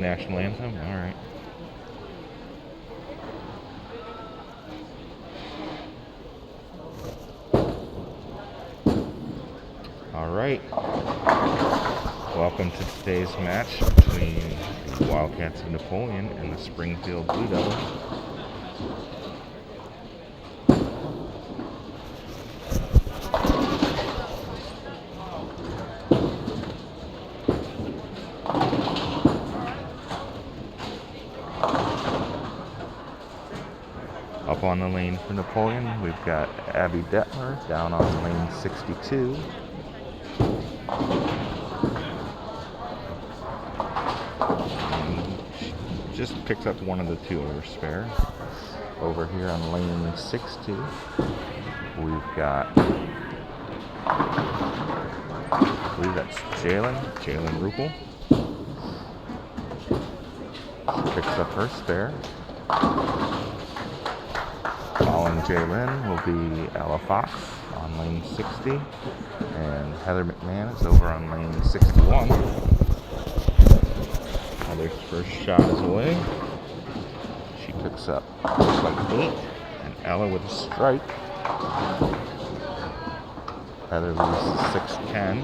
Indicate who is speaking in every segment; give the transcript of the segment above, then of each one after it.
Speaker 1: National anthem? All right. Welcome to today's match between the Wildcats of Napoleon and the Springfield Blue Devils. Up on the lane for Napoleon, we've got Abby Detmer down on lane 62. And she just picked up one of the two over spare. Over here on lane 60, we've got, I believe that's Jalen Ruppel. She picks up her spare. Following Jalen will be Ella Fox on lane 60, and Heather McMahon is over on lane 61. Heather's first shot is away. She picks up like 8, and Ella with a strike. Heather loses 6-10.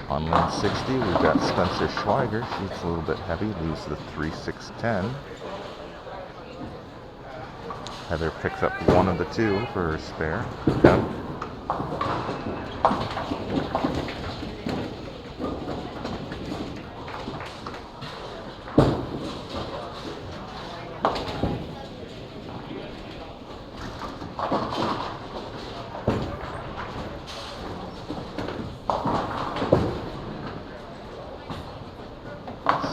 Speaker 1: On lane 60, we've got Spencer Schweiger. She's a little bit heavy, leaves the 3-6-10. Heather picks up one of the two for her spare. Yep.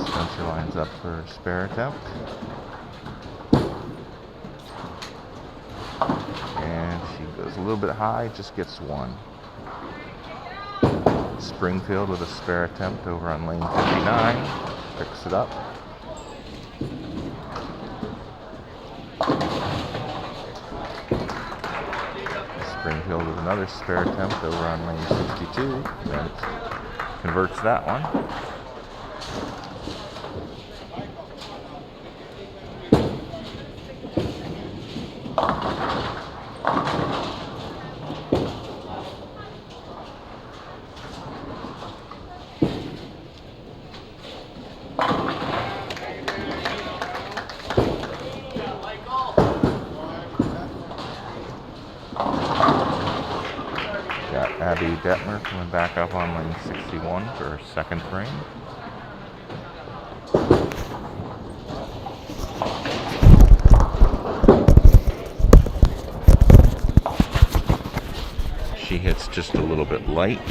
Speaker 1: Spencer lines up for her spare attempt. And she goes a little bit high, just gets one. Springfield with a spare attempt over on lane 59. Picks it up. Springfield with another spare attempt over on lane 62. And converts that one. Got Abby Detmer coming back up on lane 61 for her second frame. She hits just a little bit light.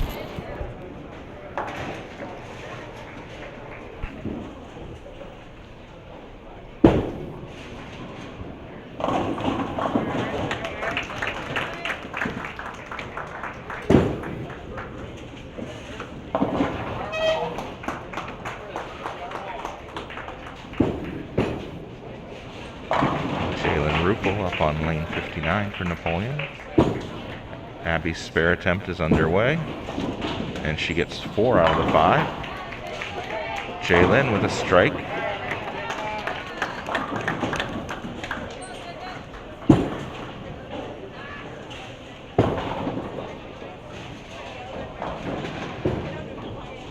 Speaker 1: Jalen Ruppel up on lane 59 for Napoleon. Abby's spare attempt is underway, and she gets 4 out of the 5. Jalen with a strike.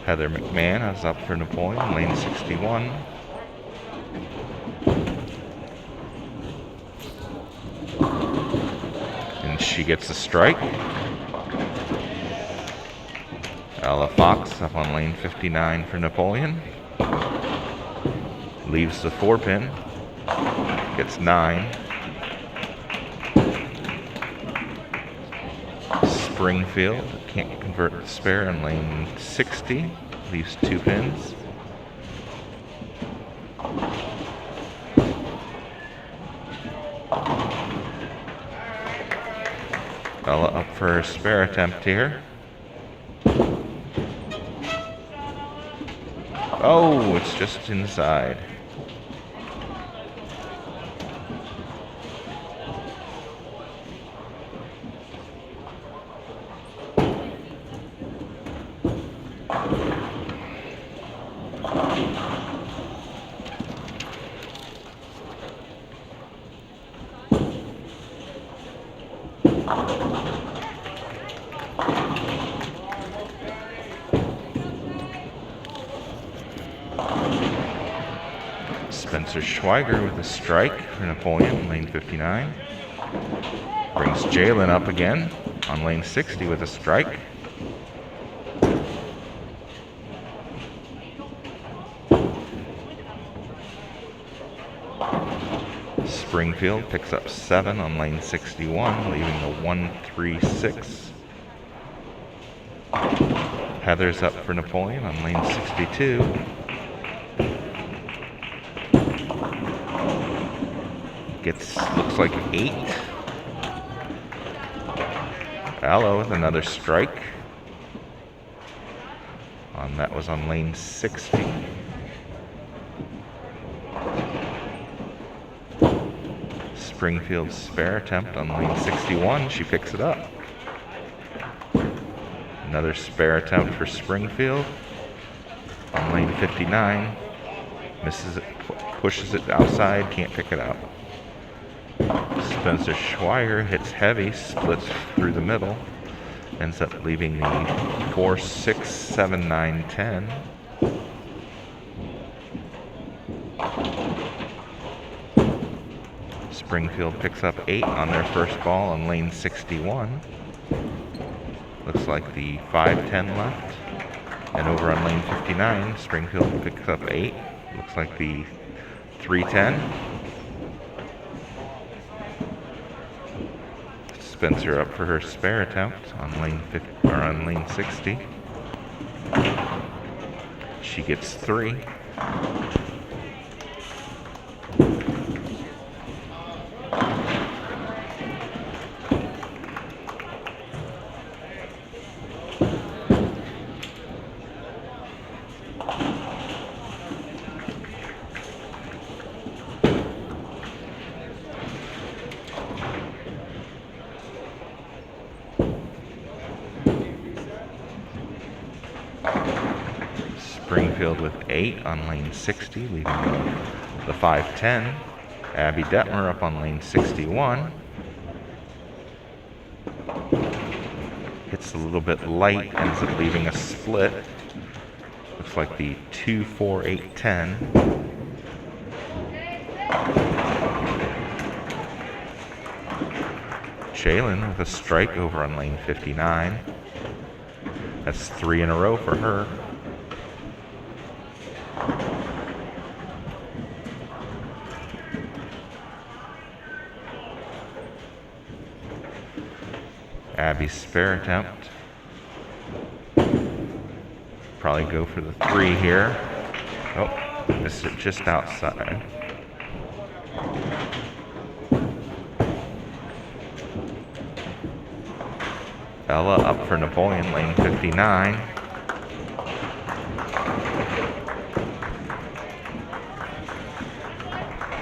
Speaker 1: Heather McMahon is up for Napoleon, lane 61. And she gets a strike. Ella Fox up on lane 59 for Napoleon. Leaves the 4-pin. Gets 9. Springfield can't convert the spare in lane 60. Leaves 2 pins. Ella up for her spare attempt here. Oh, it's just inside. Spencer Schweiger with a strike for Napoleon, lane 59. Brings Jalen up again on lane 60 with a strike. Springfield picks up 7 on lane 61, leaving a 1-3-6. Heather's up for Napoleon on lane 62. Looks like 8. Aloe with another strike. That was on lane 60. Springfield's spare attempt on lane 61. She picks it up. Another spare attempt for Springfield on lane 59. Misses it, pushes it outside, can't pick it up. Spencer Schweiger hits heavy, splits through the middle, ends up leaving the 4, 6, 7, 9, 10. Springfield picks up 8 on their first ball on lane 61. Looks like the 5-10 left. And over on lane 59, Springfield picks up 8. Looks like the 3-10. Spencer up for her spare attempt on lane 60. She gets 3. Springfield with 8 on lane 60, leaving the 5-10. Abby Detmer up on lane 61. Hits a little bit light, ends up leaving a split. Looks like the 2-4-8-10. Jalen with a strike over on lane 59. That's 3 in a row for her. Abby's spare attempt. Probably go for the 3 here. Oh, missed it just outside. Ella up for Napoleon, lane 59.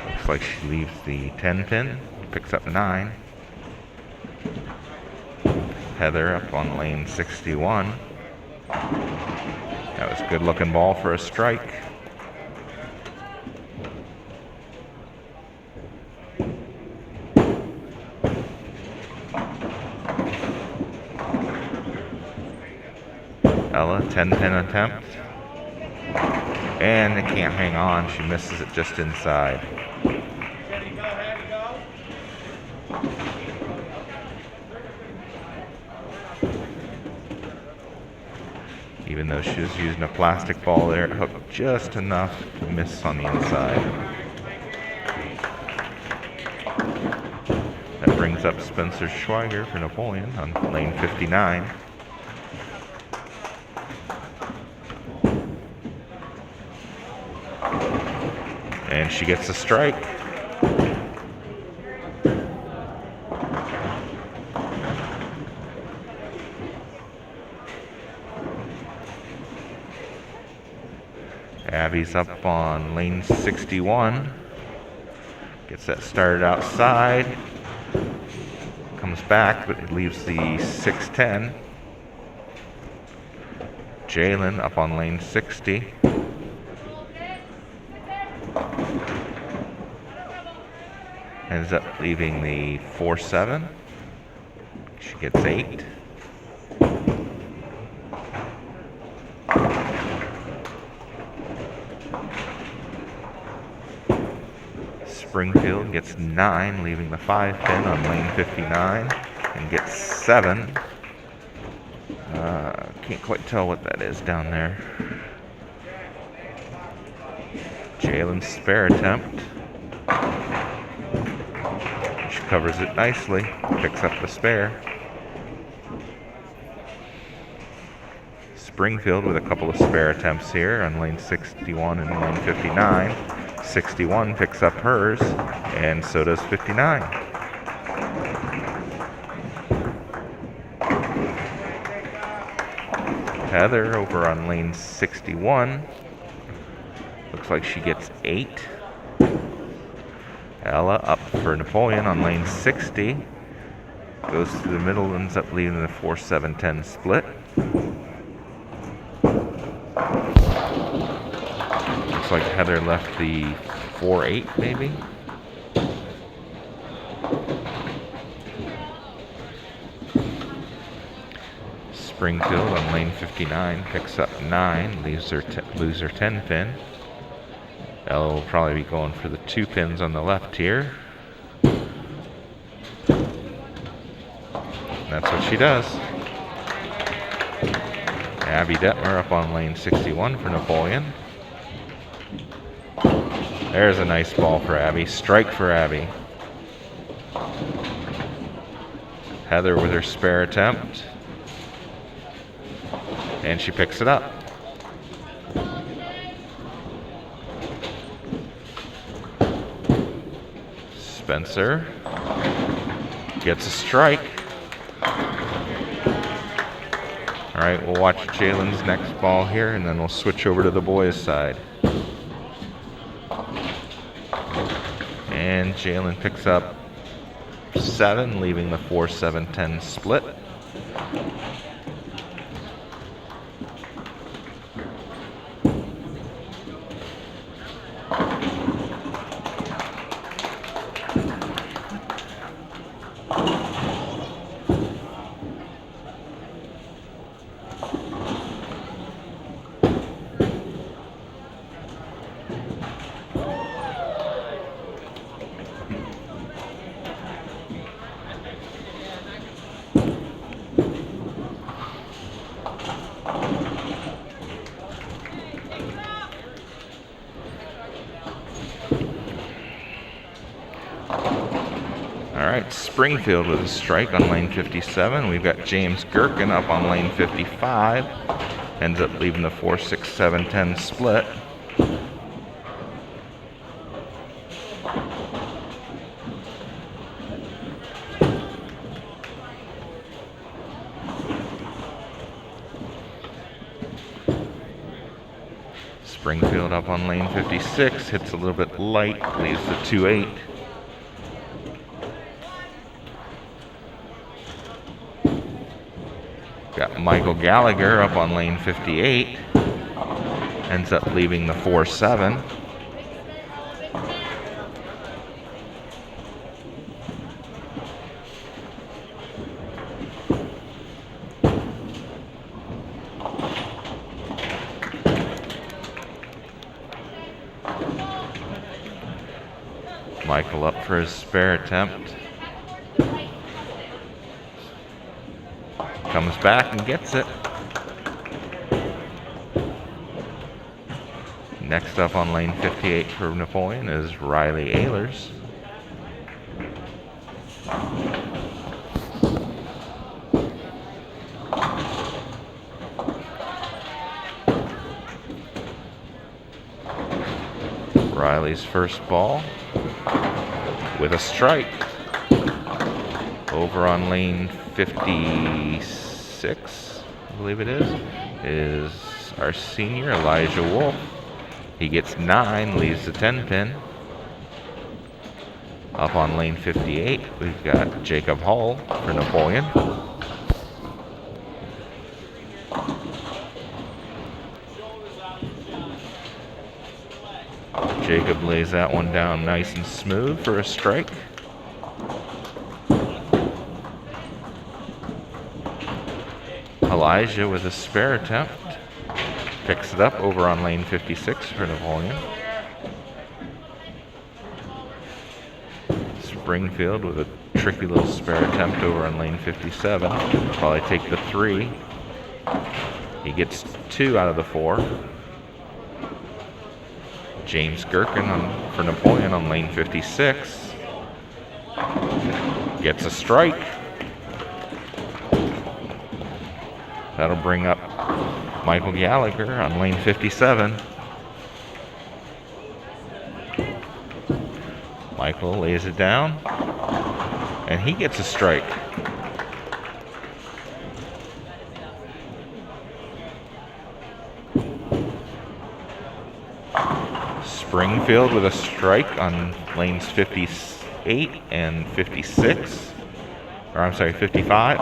Speaker 1: Looks like she leaves the 10 pin, picks up 9. Heather up on lane 61. That was a good looking ball for a strike. Ella, 10 pin attempt. And it can't hang on. She misses it just inside. Even though she was using a plastic ball there, it hooked just enough to miss on the inside. That brings up Spencer Schweiger for Napoleon on lane 59. And she gets a strike. Abby's up on lane 61. Gets that started outside. Comes back, but it leaves the 610. Jalen up on lane 60. Ends up leaving the 4-7. She gets 8. Springfield gets 9, leaving the 5 pin on lane 59, and gets 7. Can't quite tell what that is down there. Jalen's spare attempt. She covers it nicely, picks up the spare. Springfield with a couple of spare attempts here on lane 61 and lane 59. 61 picks up hers, and so does 59. Heather over on lane 61. Looks like she gets 8. Ella up for Napoleon on lane 60. Goes to the middle, ends up leaving the 4-7-10 split. Looks like Heather left the 4-8 maybe. Springfield on lane 59 picks up 9, leaves her 10 pin. Ella will probably be going for the 2 pins on the left here. That's what she does. Abby Detmer up on lane 61 for Napoleon. There's a nice ball for Abby. Strike for Abby. Heather with her spare attempt. And she picks it up. Spencer gets a strike. All right, we'll watch Jalen's next ball here, and then we'll switch over to the boys' side. And Jalen picks up 7, leaving the 4-7-10 split. Springfield with a strike on lane 57. We've got James Gherkin up on lane 55. Ends up leaving the 4-6-7-10 split. Springfield up on lane 56. Hits a little bit light. Leaves the 2-8. Got Michael Gallagher up on lane 58. Ends up leaving the 4-7. Michael up for his spare attempt. Comes back and gets it. Next up on lane 58 for Napoleon is Riley Ehlers. Riley's first ball with a strike. Over on lane 56, I believe it is our senior Elijah Wolf. He gets 9, leaves the 10 pin. Up on lane 58, we've got Jacob Hull for Napoleon. Jacob lays that one down nice and smooth for a strike. Elijah with a spare attempt. Picks it up over on lane 56 for Napoleon. Springfield with a tricky little spare attempt over on lane 57. Probably take the 3. He gets 2 out of the 4. James Gherkin for Napoleon on lane 56. Gets a strike. That'll bring up Michael Gallagher on lane 57. Michael lays it down, and he gets a strike. Springfield with a strike on lanes 58 and 56. Or I'm sorry, 55.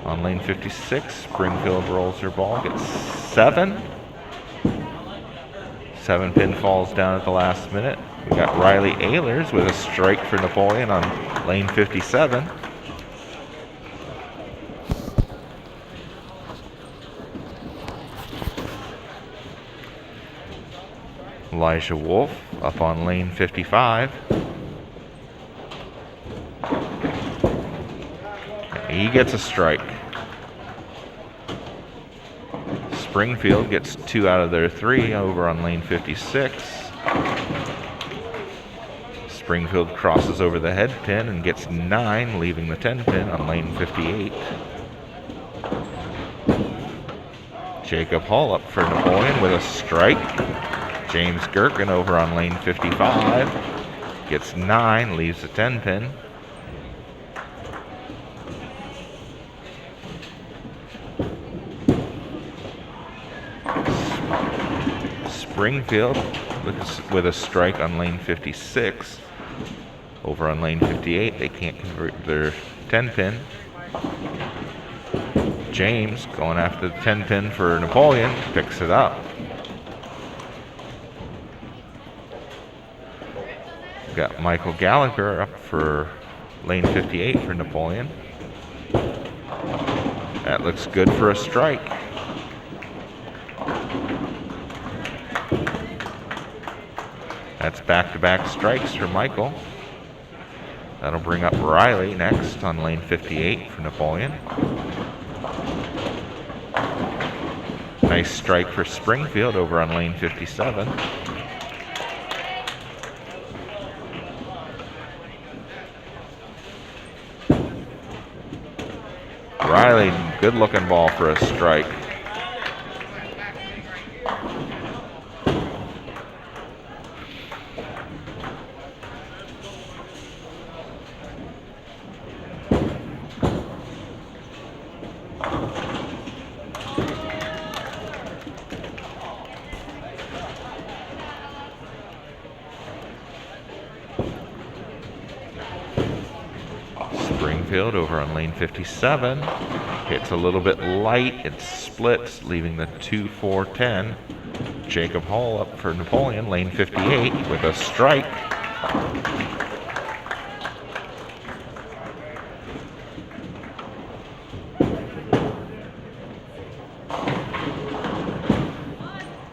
Speaker 1: On lane 56, Springfield rolls her ball, gets 7. 7 pin falls down at the last minute. We got Riley Ehlers with a strike for Napoleon on lane 57. Elijah Wolf up on lane 55. He gets a strike. Springfield gets 2 out of their 3 over on lane 56. Springfield crosses over the head pin and gets 9, leaving the 10 pin on lane 58. Jacob Hull up for Napoleon with a strike. James Gherkin over on lane 55. Gets 9, leaves the 10 pin. Springfield with a strike on lane 56. Over on lane 58, they can't convert their 10 pin. James going after the 10 pin for Napoleon, picks it up. We've got Michael Gallagher up for lane 58 for Napoleon. That looks good for a strike. That's back-to-back strikes for Michael. That'll bring up Riley next on lane 58 for Napoleon. Nice strike for Springfield over on lane 57. Riley, good looking ball for a strike. Over on lane 57. Hits a little bit light. It splits, leaving the 2-4-10. Jacob Hull up for Napoleon, lane 58, with a strike.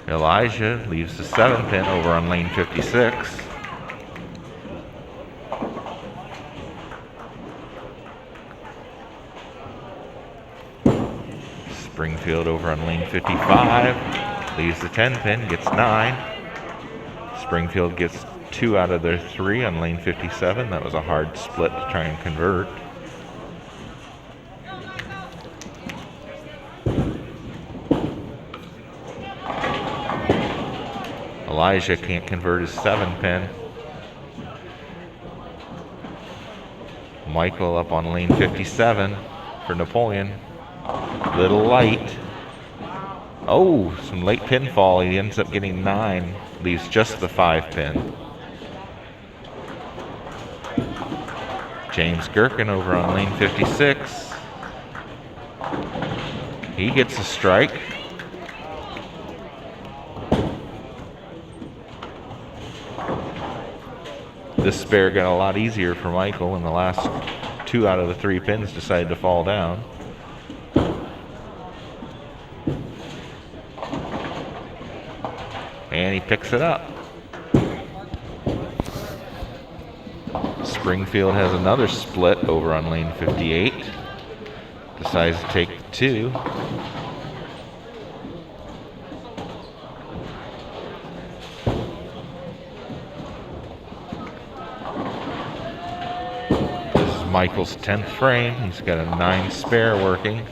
Speaker 1: Elijah leaves the 7 pin over on lane 56. Springfield over on lane 55, leaves the 10 pin, gets 9. Springfield gets 2 out of their 3 on lane 57. That was a hard split to try and convert. Elijah can't convert his 7 pin. Michael up on lane 57 for Napoleon. Little light. Oh, some late pinfall. He ends up getting 9. Leaves just the 5 pin. James Gherkin over on lane 56. He gets a strike. This spare got a lot easier for Michael when the last 2 out of the 3 pins decided to fall down. And he picks it up. Springfield has another split over on lane 58. Decides to take the 2. This is Michael's 10th frame. He's got a 9 spare working.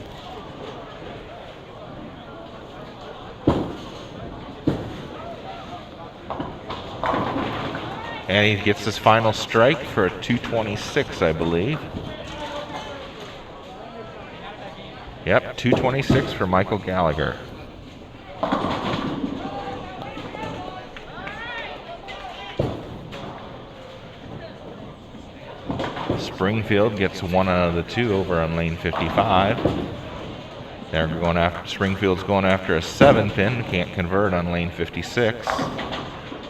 Speaker 1: And he gets his final strike for a 226, I believe. Yep, 226 for Michael Gallagher. Springfield gets 1 out of the 2 over on lane 55. They're going after, Springfield's going after a 7 pin, can't convert on lane 56.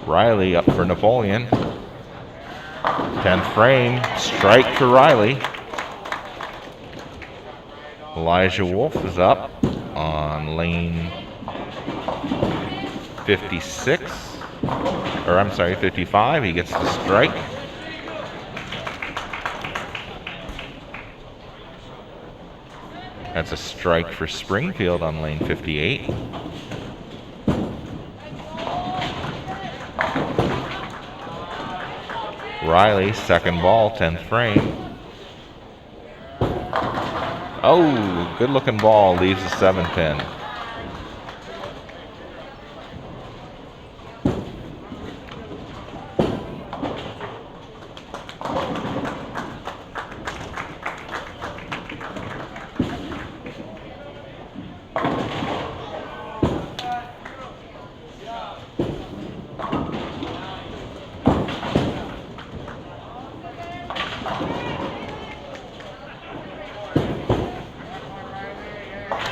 Speaker 1: Riley up for Napoleon. 10th frame, strike for Riley. Elijah Wolf is up on lane 56. Or I'm sorry, 55. He gets the strike. That's a strike for Springfield on lane 58. Riley, second ball, 10th frame. Oh, good looking ball, leaves the 7 pin.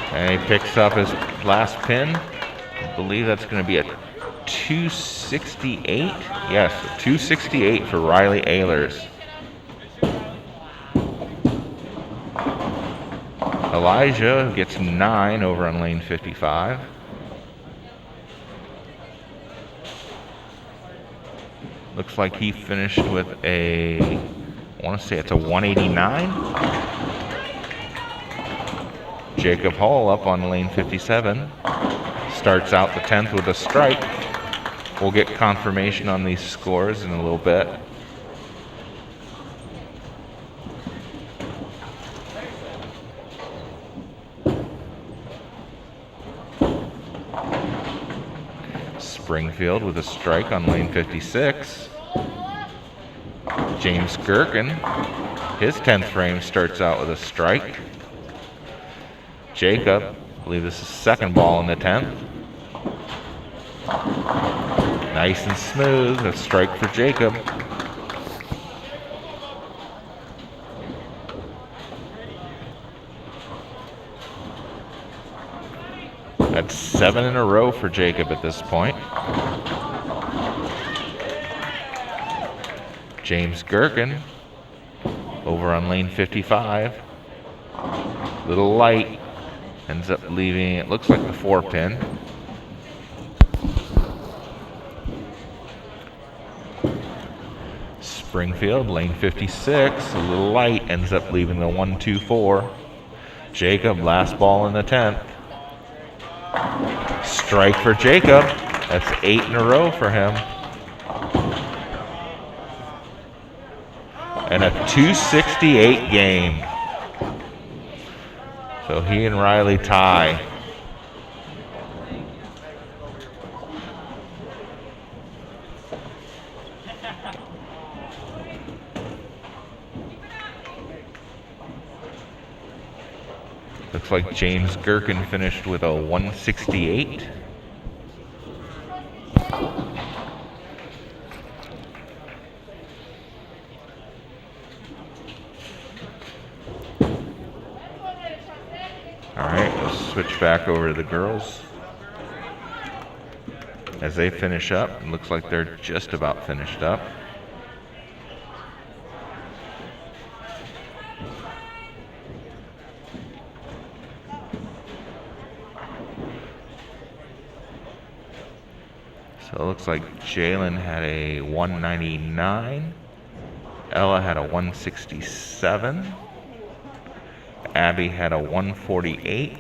Speaker 1: And he picks up his last pin. I believe that's going to be a 268. Yes, a 268 for Riley Ehlers. Elijah gets 9 over on lane 55. Looks like he finished with a, I want to say it's a 189. Jacob Hall up on lane 57. Starts out the 10th with a strike. We'll get confirmation on these scores in a little bit. Springfield with a strike on lane 56. James Gherkin, his 10th frame starts out with a strike. Jacob, I believe this is second ball in the 10th. Nice and smooth, a strike for Jacob. That's 7 in a row for Jacob at this point. James Gherkin over on lane 55. Little light. Ends up leaving, it looks like the 4 pin. Springfield, lane 56, a little light, ends up leaving the 1-2-4. Jacob, last ball in the 10th. Strike for Jacob. That's 8 in a row for him. And a 268 game. So he and Riley tie. Looks like James Gherkin finished with a 168. Alright, we'll switch back over to the girls. As they finish up, it looks like they're just about finished up. So it looks like Jalen had a 199. Ella had a 167. Abby had a 148.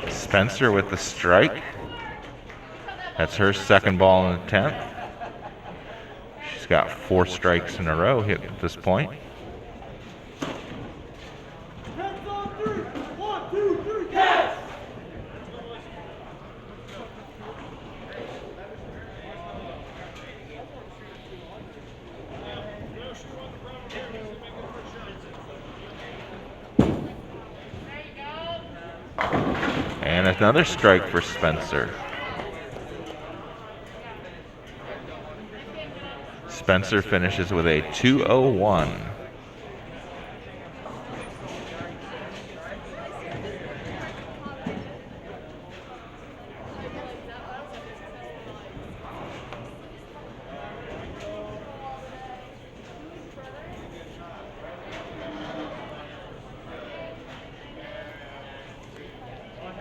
Speaker 1: Spencer with the strike. That's her second ball in the 10th. She's got 4 strikes in a row hit at this point. And another strike for Spencer. Spencer finishes with a 201.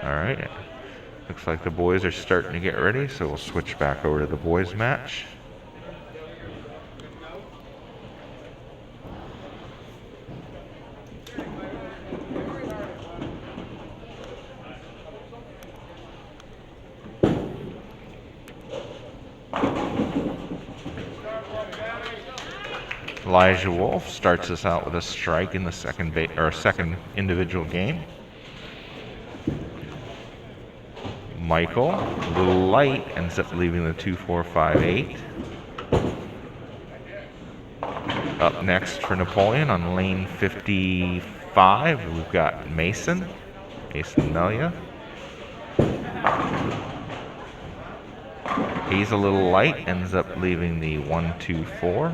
Speaker 1: Alright, looks like the boys are starting to get ready, so we'll switch back over to the boys match. Elijah Wolf starts us out with a strike in the second individual game. Michael, a little light, ends up leaving the 2-4-5-8. Up next for Napoleon on lane 55, we've got Mason Melia. He's a little light, ends up leaving the 1-2-4.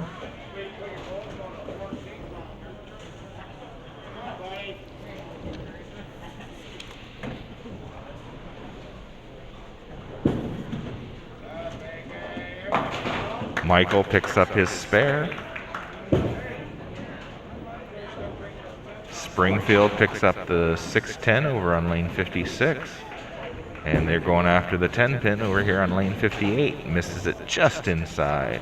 Speaker 1: Michael picks up his spare. Springfield picks up the 6-10 over on lane 56. And they're going after the 10 pin over here on lane 58. Misses it just inside.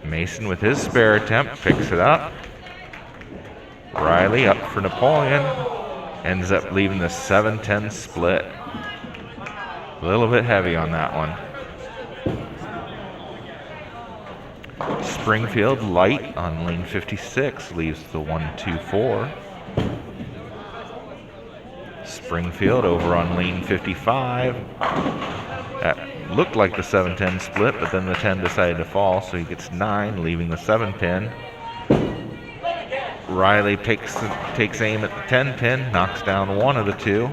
Speaker 1: Mason with his spare attempt picks it up. Riley up for Napoleon. Ends up leaving the 7-10 split. A little bit heavy on that one. Springfield light on lane 56 leaves the 1-2-4. Springfield over on lane 55. That looked like the 7-10 split, but then the 10 decided to fall, so he gets 9, leaving the 7 pin. Riley takes aim at the 10 pin, knocks down one of the 2.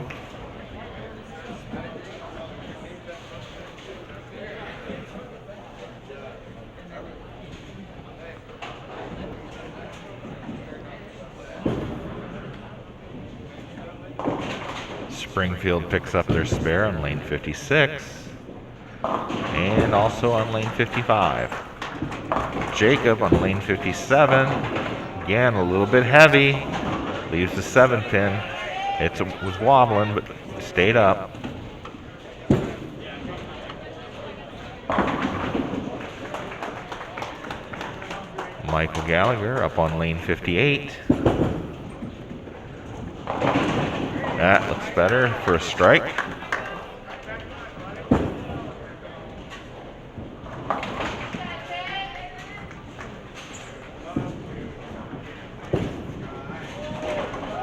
Speaker 1: Springfield picks up their spare on lane 56 and also on lane 55. Jacob on lane 57, again a little bit heavy, leaves the 7 pin. It was wobbling but stayed up. Michael Gallagher up on lane 58. That looks better for a strike.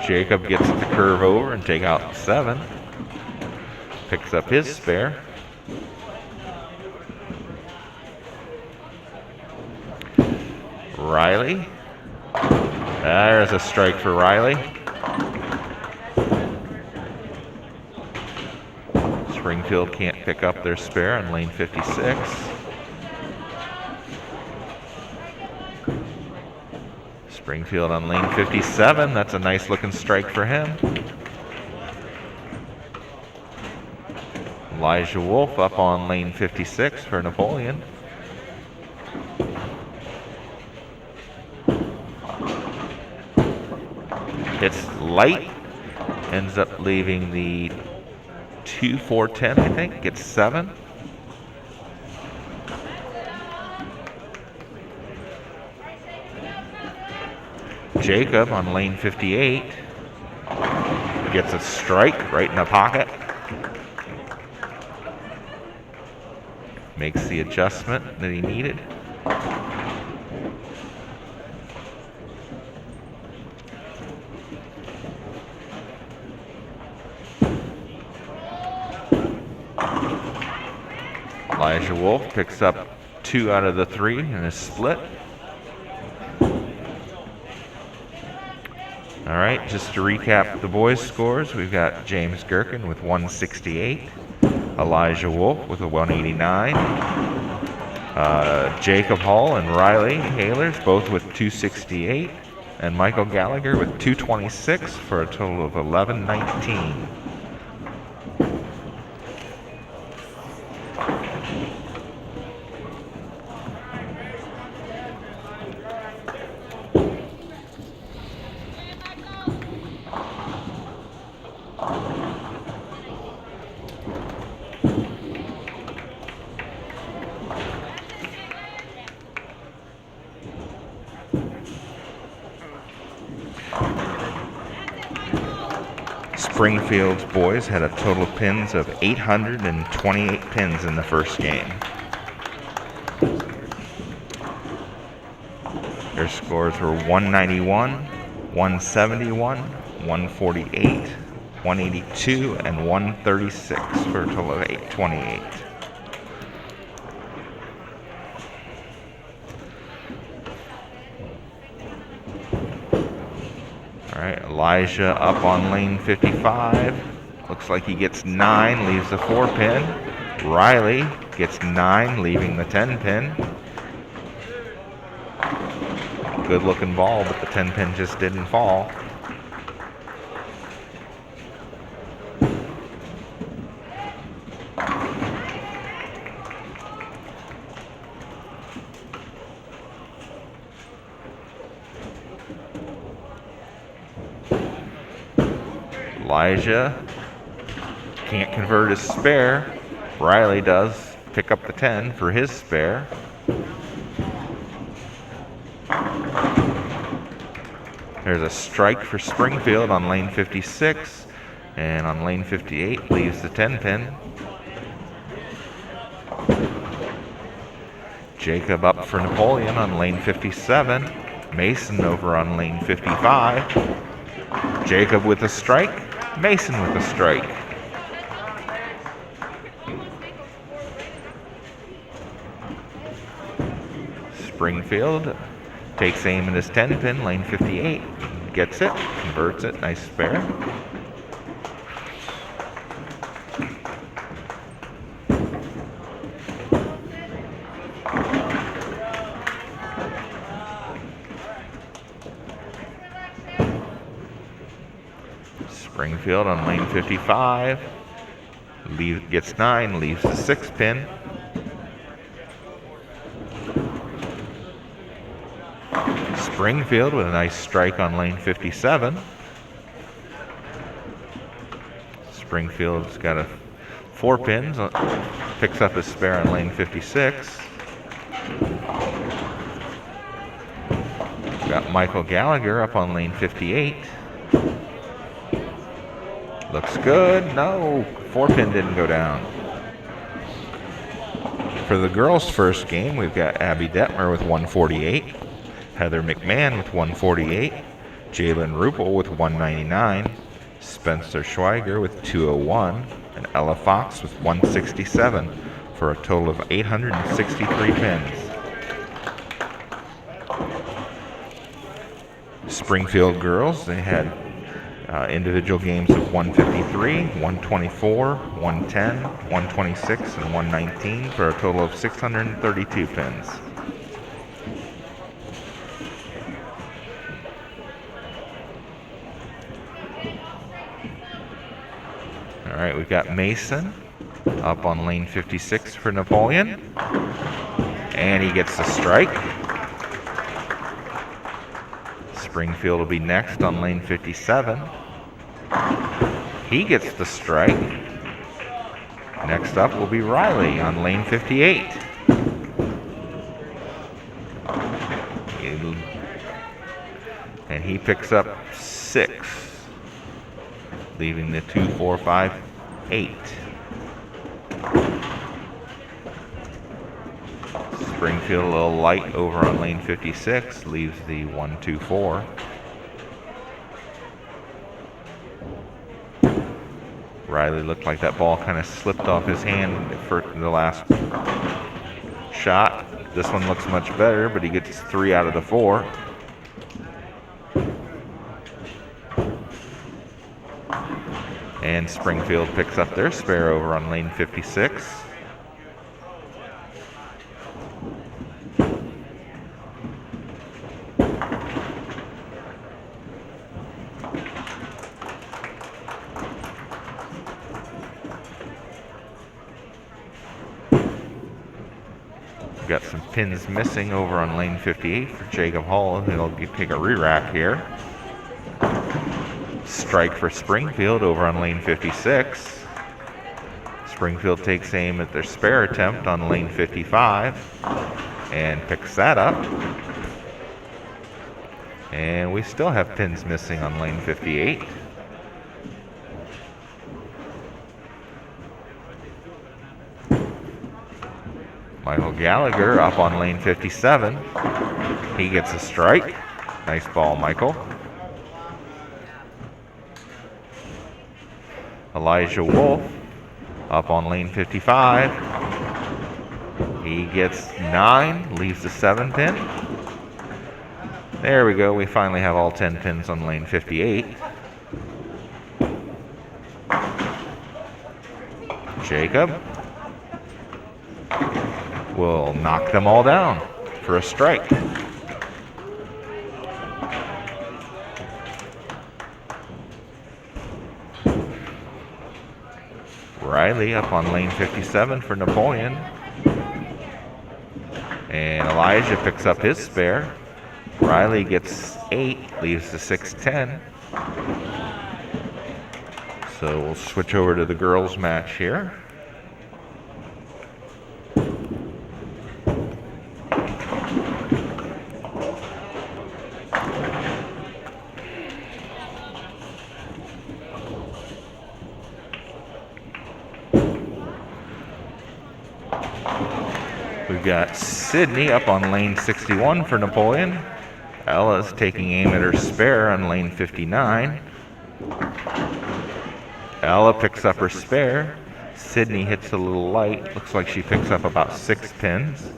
Speaker 1: Jacob gets to curve over and take out 7. Picks up his spare. Riley. There's a strike for Riley. Springfield can't pick up their spare on lane 56. Springfield on lane 57. That's a nice looking strike for him. Elijah Wolf up on lane 56 for Napoleon. It's light. Ends up leaving the 2-4-10, I think. Gets 7. Jacob on lane 58 gets a strike right in the pocket. Makes the adjustment that he needed. Elijah Wolf picks up 2 out of the 3 in a split. All right, just to recap the boys' scores, we've got James Gherkin with 168, Elijah Wolf with a 189, Jacob Hall and Riley Haylers both with 268, and Michael Gallagher with 226 for a total of 1119. Springfield's boys had a total of pins of 828 pins in the first game. Their scores were 191, 171, 148, 182, and 136 for a total of 828. All right, Elijah up on lane 55. Looks like he gets 9, leaves the 4 pin. Riley gets 9, leaving the 10 pin. Good looking ball, but the 10 pin just didn't fall. Elijah can't convert his spare. Riley does pick up the 10 for his spare. There's a strike for Springfield on lane 56, and on lane 58 leaves the 10 pin. Jacob up for Napoleon on lane 57. Mason over on lane 55. Jacob with a strike. Mason with a strike. Springfield takes aim at his 10 pin, lane 58. Gets it, converts it, nice spare. Springfield on lane 55, gets 9, leaves the 6 pin. Springfield with a nice strike on lane 57. Springfield's got 4 pins, picks up his spare on lane 56. Got Michael Gallagher up on lane 58. Looks good. No, 4 pin didn't go down. For the girls' first game, we've got Abby Detmer with 148, Heather McMahon with 148, Jalen Rupel with 199, Spencer Schweiger with 201, and Ella Fox with 167 for a total of 863 pins. Springfield girls, they had individual games of 153, 124, 110, 126, and 119 for a total of 632 pins. All right, we've got Mason up on lane 56 for Napoleon, and he gets the strike. Springfield will be next on lane 57. He gets the strike. Next up will be Riley on lane 58. And he picks up 6, leaving the 2, 4, 5, 8. Springfield a little light over on lane 56, leaves the 1, 2, 4. Riley looked like that ball kind of slipped off his hand for the last shot. This one looks much better, but he gets 3 out of the 4. And Springfield picks up their spare over on lane 56. Got some pins missing over on lane 58 for Jacob Hall. He'll take a re-rack here. Strike for Springfield over on lane 56. Springfield takes aim at their spare attempt on lane 55 and picks that up. And we still have pins missing on lane 58. Michael Gallagher up on lane 57. He gets a strike. Nice ball, Michael. Elijah Wolf up on lane 55. He gets 9, leaves the 7 pin. There we go. We finally have all 10 pins on lane 58. Jacob will knock them all down for a strike. Riley up on lane 57 for Napoleon. And Elijah picks up his spare. Riley gets 8, leaves the 6-10. So we'll switch over to the girls' match here. We've got Sydney up on lane 61 for Napoleon. Ella's taking aim at her spare on lane 59. Ella picks up her spare. Sydney hits a little light. Looks like she picks up about 6 pins.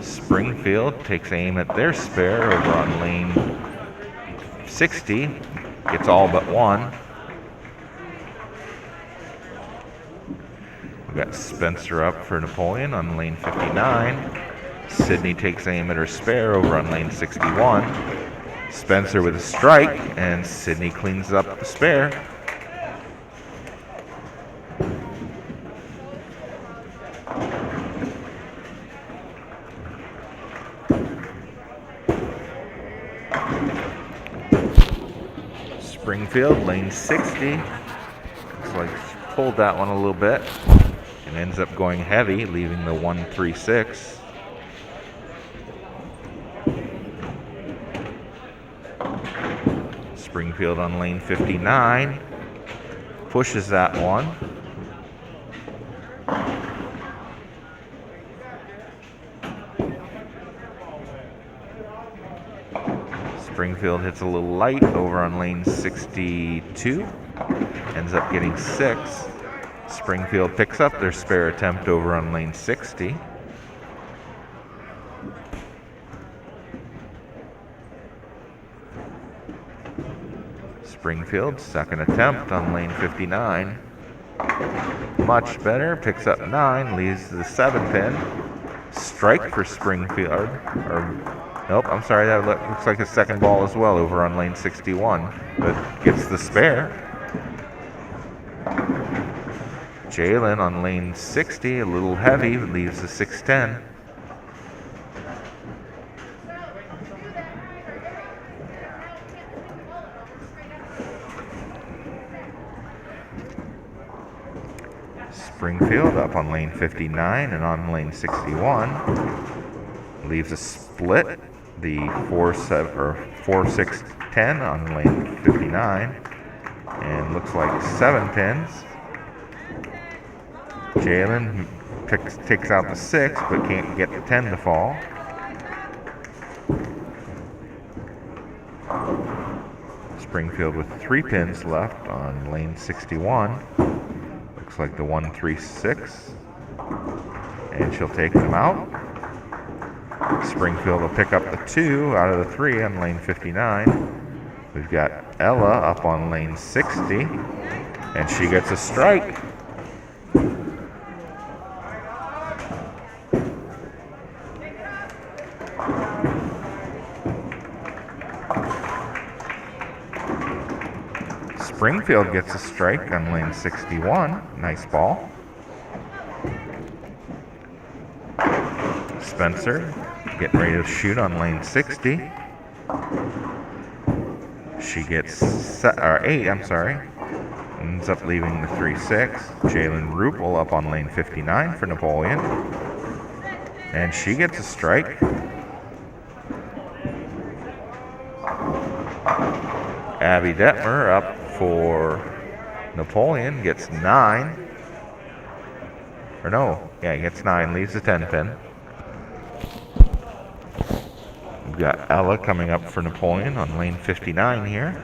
Speaker 1: Springfield takes aim at their spare over on lane 60. Gets all but 1. We've got Spencer up for Napoleon on lane 59. Sydney takes aim at her spare over on lane 61. Spencer with a strike, and Sydney cleans up the spare. Springfield, lane 60. Looks like she pulled that one a little bit and ends up going heavy, leaving the 136. Springfield on lane 59. Pushes that one. Springfield hits a little light over on lane 62. Ends up getting 6. Springfield picks up their spare attempt over on lane 60. Springfield, second attempt on lane 59. Much better, picks up 9, leaves the 7 pin. Strike for Springfield, nope, I'm sorry, that looks like a second ball as well over on lane 61, but gets the spare. Jalen on lane 60, a little heavy, leaves the 610. Springfield up on lane 59 and on lane 61. Leaves a split, the 4-6-10 on lane 59. And looks like 7 pins. Jalen takes out the 6 but can't get the 10 to fall. Springfield with 3 pins left on lane 61. Looks like the 1-3-6, and she'll take them out. Springfield will pick up the 2 out of the 3 on lane 59. We've got Ella up on lane 60, and she gets a strike. Springfield gets a strike on lane 61. Nice ball. Spencer getting ready to shoot on lane 60. She gets 8, I'm sorry. Ends up leaving the 3-6. Jalen Rupel up on lane 59 for Napoleon. And she gets a strike. Abby Detmer up for Napoleon, gets 9. Or no, yeah, he gets 9, leaves the 10 pin. We've got Ella coming up for Napoleon on lane 59 here.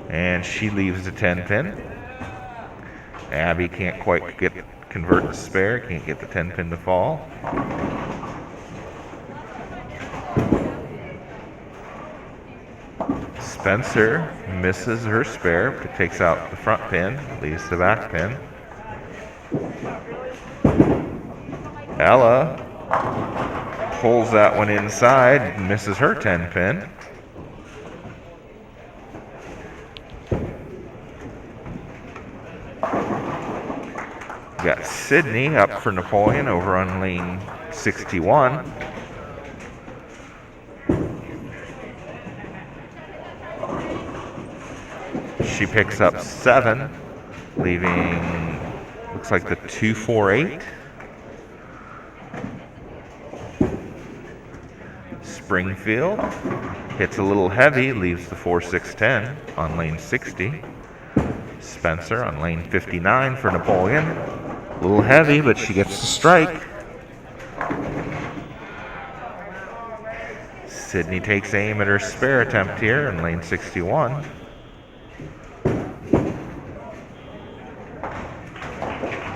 Speaker 1: And she leaves the 10 pin. Abby can't quite convert the spare, can't get the 10 pin to fall. Spencer misses her spare, but takes out the front pin, leaves the back pin. Ella pulls that one inside, misses her 10 pin. Got Sydney up for Napoleon over on lane 61. She picks up 7, leaving, looks like the 2-4-8. Springfield hits a little heavy, leaves the 4-6-10 on lane 60. Spencer on lane 59 for Napoleon. A little heavy, but she gets the strike. Sydney takes aim at her spare attempt here in lane 61.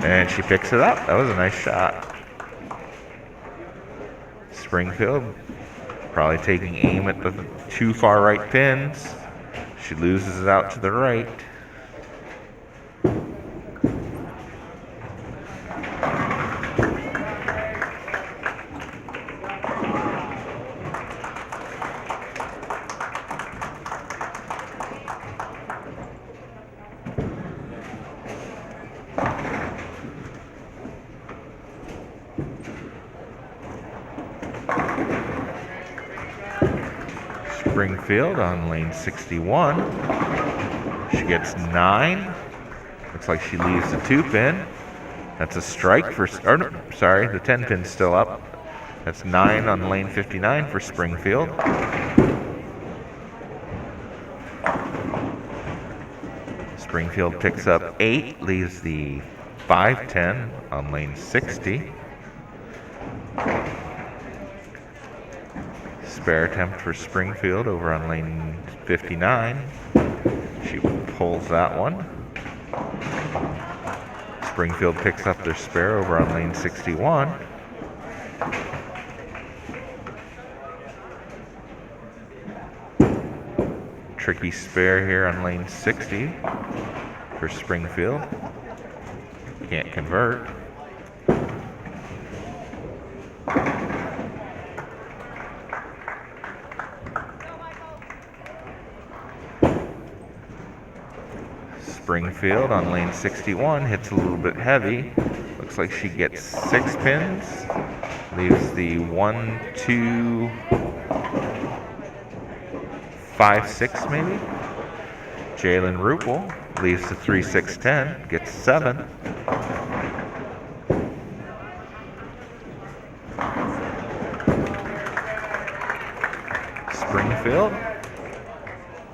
Speaker 1: And she picks it up. That was a nice shot. Springfield probably taking aim at the 2 far right pins. She loses it out to the right. Springfield on lane 61. She gets 9. Looks like she leaves the 2 pin. That's a strike for, or no, sorry, the 10 pin's still up. That's 9 on lane 59 for Springfield. Springfield picks up 8, leaves the 5-10 on lane 60. Spare attempt for Springfield over on lane 59. She pulls that one. Springfield picks up their spare over on lane 61. Tricky spare here on lane 60 for Springfield. Can't convert. Springfield on lane 61 hits a little bit heavy. Looks like she gets 6 pins. Leaves the 1, 2, 5, 6 maybe. Jalen Rupel leaves the 3, 6, 10. Gets 7. Springfield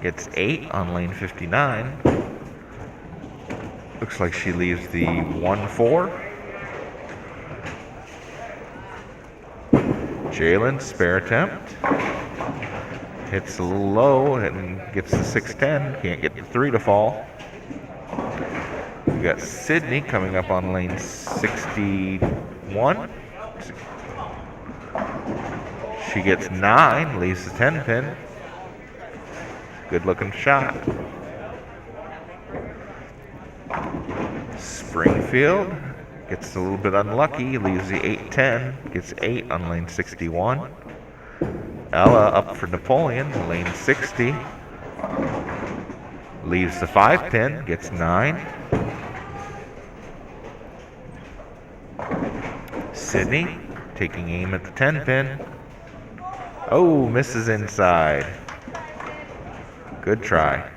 Speaker 1: gets 8 on lane 59. Looks like she leaves the 1, 4. Jalen, spare attempt. Hits a little low and gets the 6-10. Can't get the 3 to fall. We got Sydney coming up on lane 61. She gets 9, leaves the 10 pin. Good looking shot. Springfield gets a little bit unlucky, leaves the 8-10, gets 8 on lane 61. Ella up for Napoleon, lane 60. Leaves the 5 pin, gets 9. Sydney taking aim at the 10 pin. Oh, misses inside. Good try.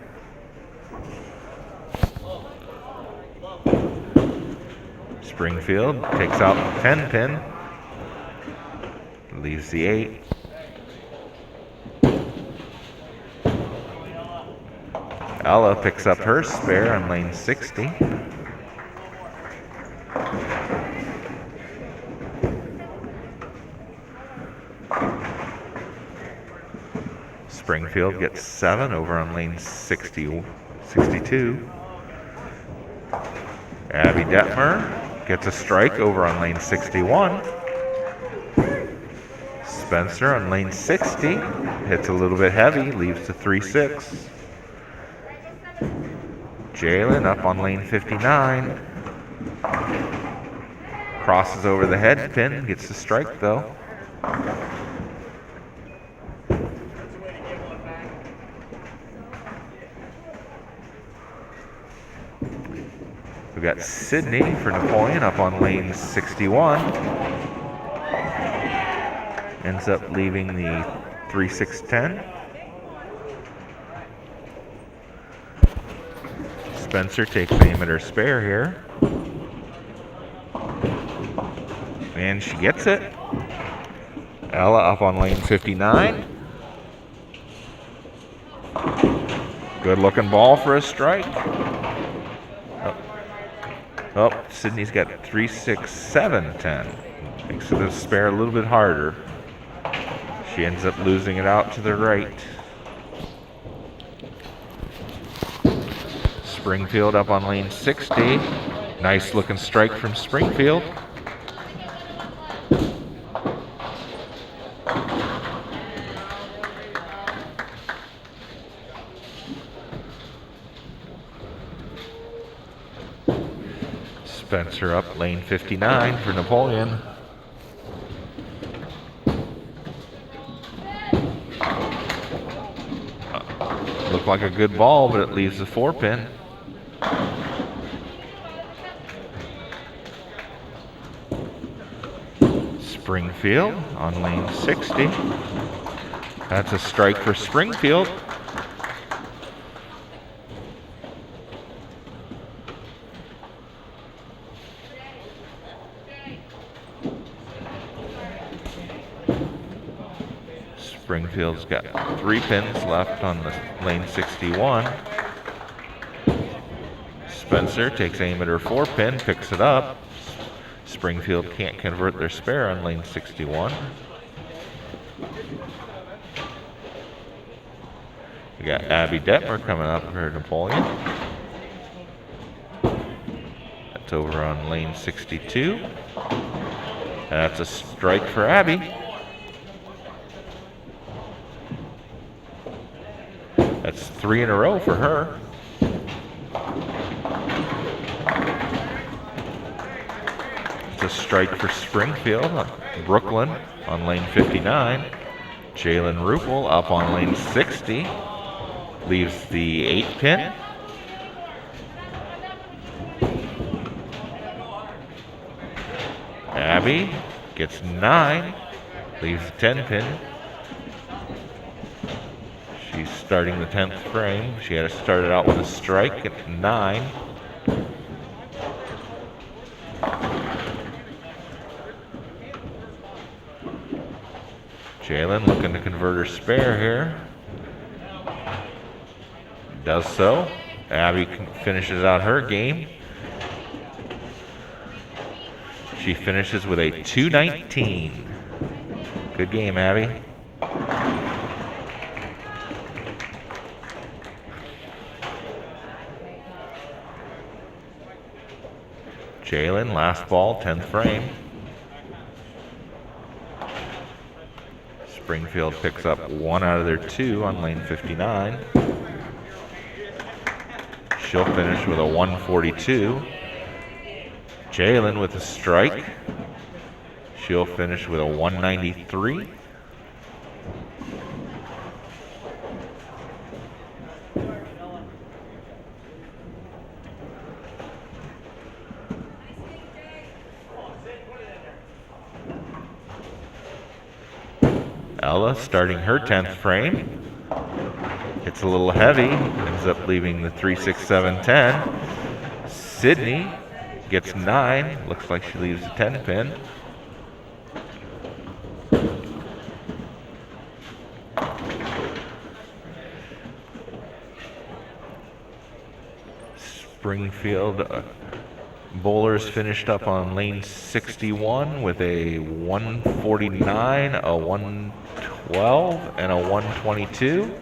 Speaker 1: Springfield takes out the 10 pin. Leaves the 8. Ella picks up her spare on lane 60. Springfield gets 7 over on lane 62. Abby Detmer gets a strike over on lane 61. Spencer on lane 60 hits a little bit heavy, leaves the 3-6. Jalen up on lane 59. Crosses over the head pin, gets the strike though. We got Sydney for Napoleon up on lane 61. Ends up leaving the 3-6-10. Spencer takes aim at her spare here. And she gets it. Ella up on lane 59. Good looking ball for a strike. Oh, Sydney's got 3, 6, 7, 10. Makes the spare a little bit harder. She ends up losing it out to the right. Springfield up on lane 60. Nice looking strike from Springfield. Spencer up lane 59 for Napoleon. Looked like a good ball, but it leaves the 4 pin. Springfield on lane 60. That's a strike for Springfield. Springfield's got 3 pins left on the lane 61. Spencer takes aim at her 4 pin, picks it up. Springfield can't convert their spare on lane 61. We got Abby Detmer coming up for Napoleon. That's over on lane 62. That's a strike for Abby. That's 3 in a row for her. It's a strike for Springfield. Brooklyn on lane 59. Jalen Rupel up on lane 60. Leaves the 8 pin. Abby gets 9. Leaves the 10 pin. She's starting the 10th frame. She had to start it out with a strike at 9. Jalen looking to convert her spare here. Does so. Abby finishes out her game. She finishes with a 219. Good game, Abby. Jalen, last ball, 10th frame. Springfield picks up 1 out of their 2 on lane 59. She'll finish with a 142. Jalen with a strike. She'll finish with a 193. Ella starting her 10th frame. It's a little heavy, ends up leaving the 3, 6, 7, 10. Sydney gets 9, looks like she leaves the 10 pin. Springfield bowlers finished up on lane 61 with a 149, a 112, and a 122.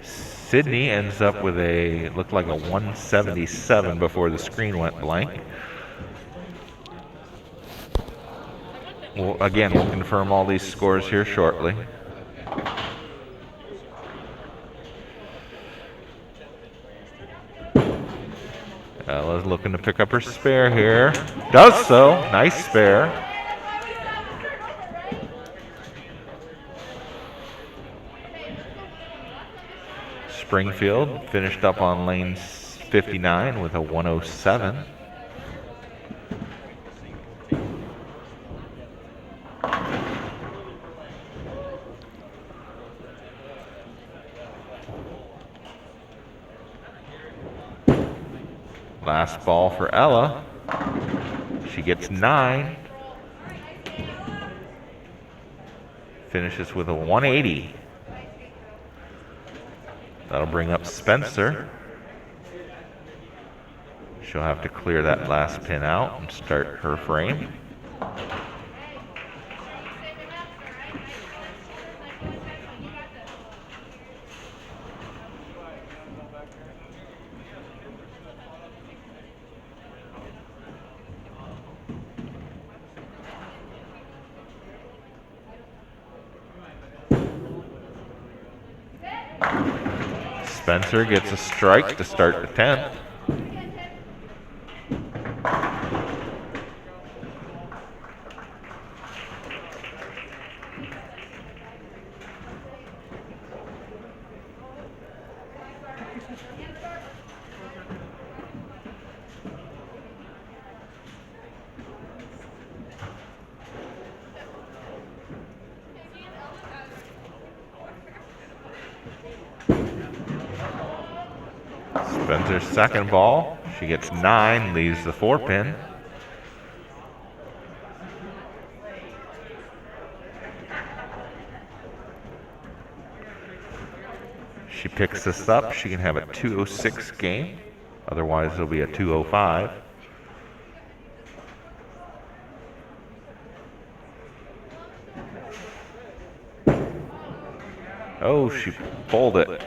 Speaker 1: Sydney ends up with a, looked like a 177 before the screen went blank. Well, again, we'll confirm all these scores here shortly. Ella's looking to pick up her spare here. Does so. Nice spare. Springfield finished up on lane 59 with a 107. Last ball for Ella. She gets 9. Finishes with a 180. That'll bring up Spencer. She'll have to clear that last pin out and start her frame. Spencer gets a strike to start the 10th. Spencer's second ball. She gets 9, leaves the 4 pin. She picks this up. She can have a 206 game. Otherwise, it'll be a 205. Oh, she bowled it.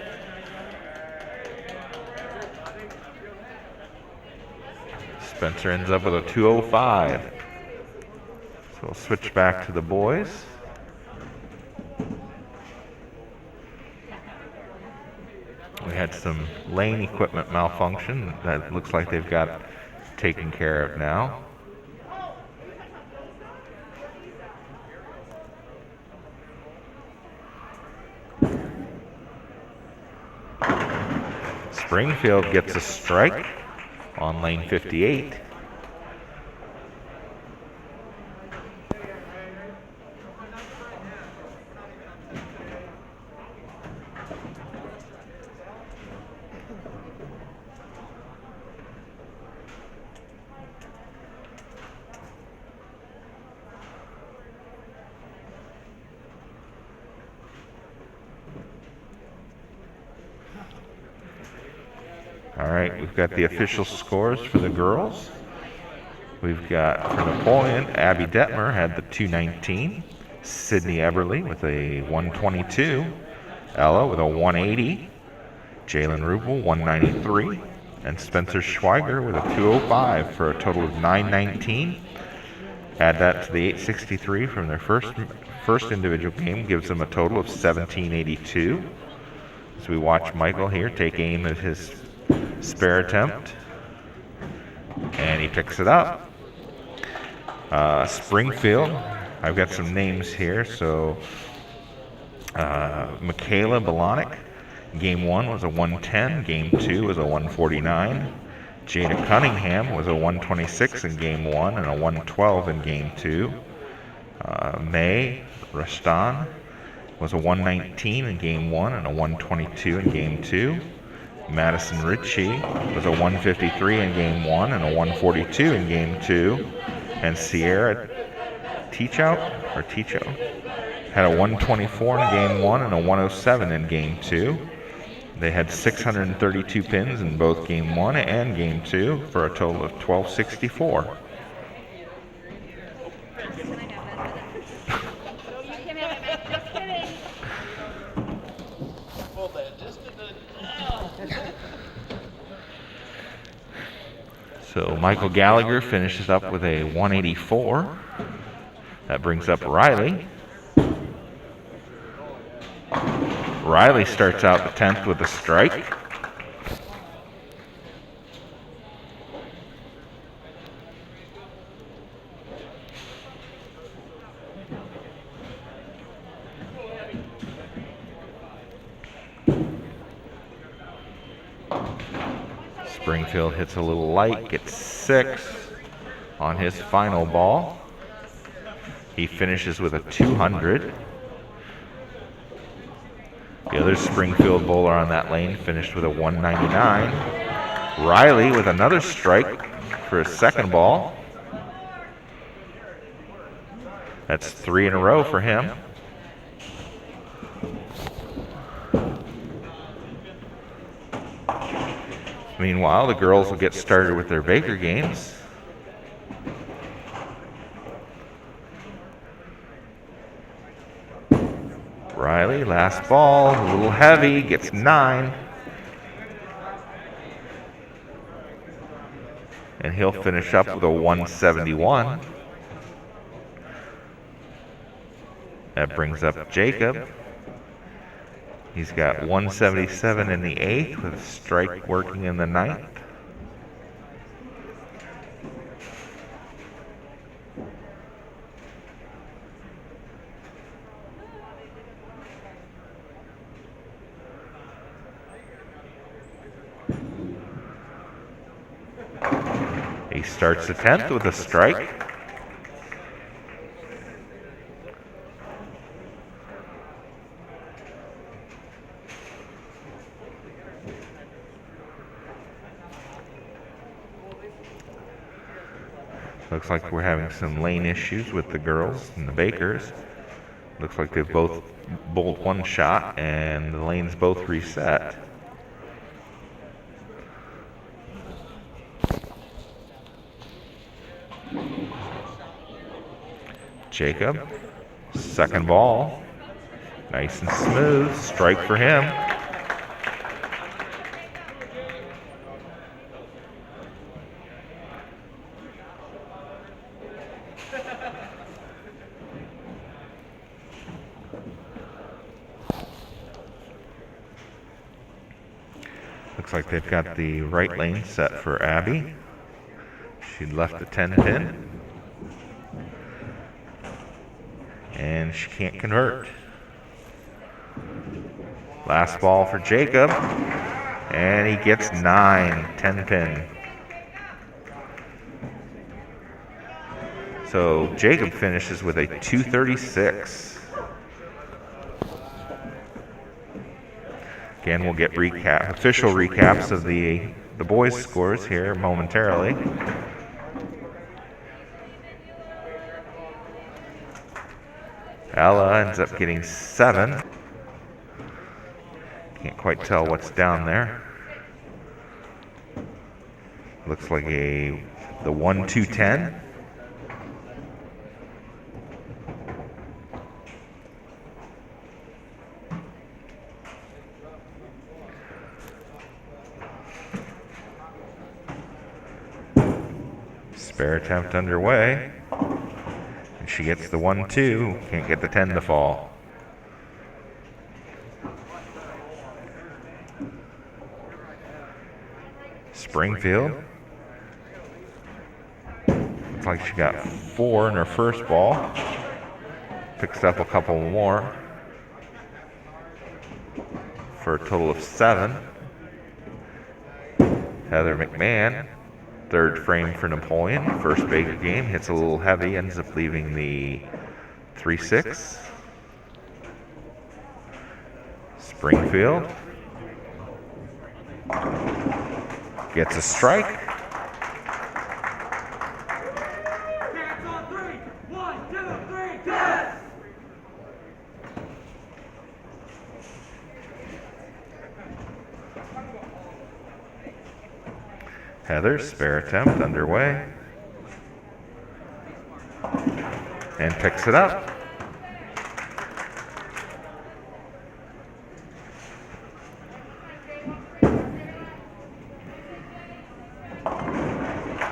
Speaker 1: Spencer ends up with a 205. So we'll switch back to the boys. We had some lane equipment malfunction that looks like they've got taken care of now. Springfield gets a strike on lane 58. All right, we've got the official scores for the girls. We've got for Napoleon, Abby Detmer had the 219, Sydney Eberly with a 122, Ella with a 180, Jalen Rubel 193, and Spencer Schweiger with a 205 for a total of 919. Add that to the 863 from their first individual game, gives them a total of 1782. As we watch Michael here take aim at his spare attempt, and he picks it up. Springfield, I've got some names here. So Michaela Bolanek, game 1 was a 110, game 2 was a 149. Jada Cunningham was a 126 in game 1 and a 112 in game 2. May Rashtan was a 119 in game 1 and a 122 in game 2. Madison Ritchie was a 153 in game 1 and a 142 in game 2. And Sierra Ticho had a 124 in game 1 and a 107 in game 2. They had 632 pins in both game 1 and game 2 for a total of 1264. So Michael Gallagher finishes up with a 184. That brings up Riley. Riley starts out the 10th with a strike. Springfield hits a little light, gets 6 on his final ball. He finishes with a 200. The other Springfield bowler on that lane finished with a 199. Riley with another strike for his second ball. That's 3 in a row for him. Meanwhile, the girls will get started with their Baker games. Riley, last ball, a little heavy, gets 9. And he'll finish up with a 171. That brings up Jacob. He's got 177 in the 8th with a strike working in the 9th. He starts the 10th with a strike. Looks like we're having some lane issues with the girls and the Bakers. Looks like they've both bowled one shot and the lanes both reset. Jacob, second ball, nice and smooth, strike for him. Looks like they've got the right lane set for Abby. She left the 10 pin. And she can't convert. Last ball for Jacob. And he gets 9, 10 pin. So Jacob finishes with a 236. Again, we'll get official recaps of the boys' scores here momentarily. Ella ends up getting 7. Can't quite tell what's down there. Looks like the 1-2-10. Spare attempt underway. And she gets the 1-2. Can't get the 10 to fall. Springfield. Looks like she got 4 in her first ball. Picks up a couple more for a total of 7. Heather McMahon, third frame for Napoleon. First big game, hits a little heavy, ends up leaving the 3-6. Springfield gets a strike. Heather, spare attempt underway. And picks it up.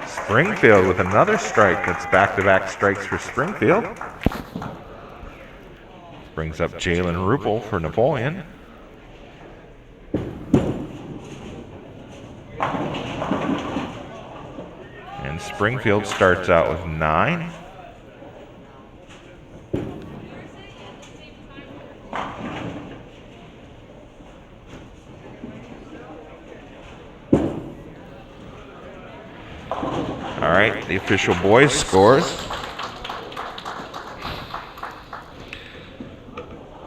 Speaker 1: Springfield with another strike. That's back-to-back strikes for Springfield. Brings up Jalen Rupel for Napoleon. And Springfield starts out with 9. All right, the official boys scores.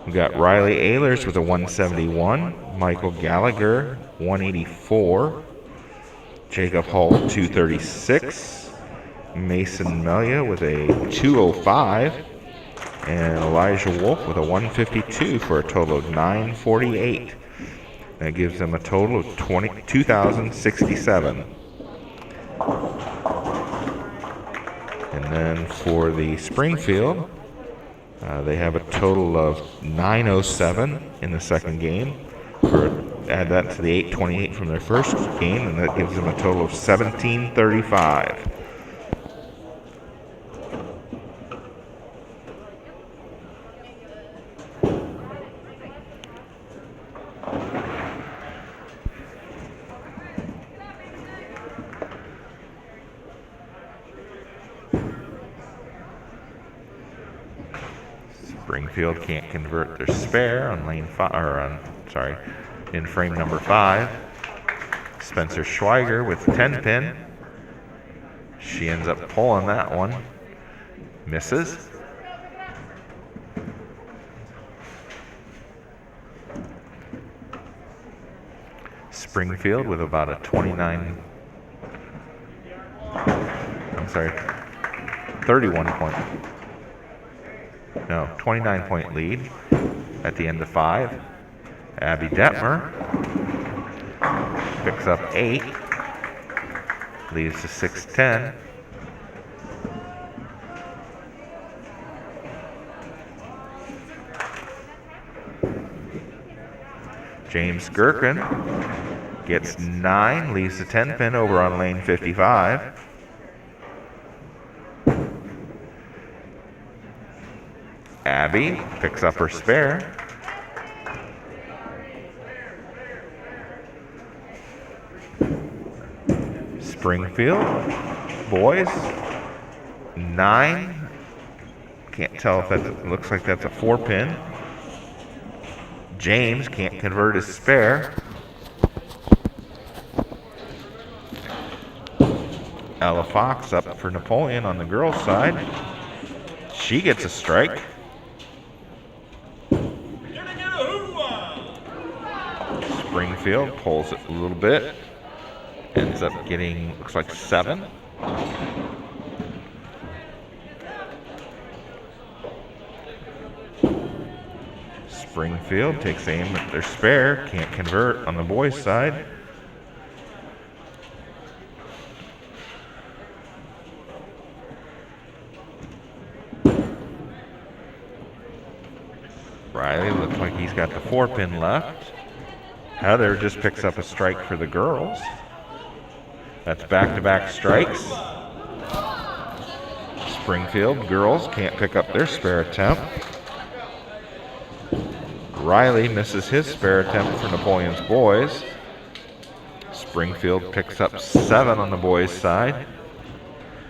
Speaker 1: We got Riley Ehlers with a 171, Michael Gallagher 184, Jacob Hull 236, Mason Melia with a 205, and Elijah Wolf with a 152 for a total of 948. That gives them a total of 22,067. And then for the Springfield, they have a total of 907 in the second game. Add that to the 828 from their first game, and that gives them a total of 1735. Springfield can't convert their spare on lane 5, in frame number 5. Spencer Schweiger with 10 pin. She ends up pulling that one. Misses. Springfield with about a 29-point lead at the end of 5. Abby Detmer picks up 8, leads to 6-10. James Gherkin gets 9, leaves the 10 pin over on lane 55. Abby picks up her spare. Springfield boys 9. Can't tell if that looks like that's a 4-pin. James can't convert his spare. Ella Fox up for Napoleon on the girls' side. She gets a strike. Springfield pulls it a little bit. Ends up getting, looks like 7. Springfield takes aim at their spare. Can't convert on the boys' side. Riley looks like he's got the 4-pin left. Heather just picks up a strike for the girls. That's back-to-back strikes. Springfield girls can't pick up their spare attempt. Riley misses his spare attempt for Napoleon's boys. Springfield picks up 7 on the boys' side.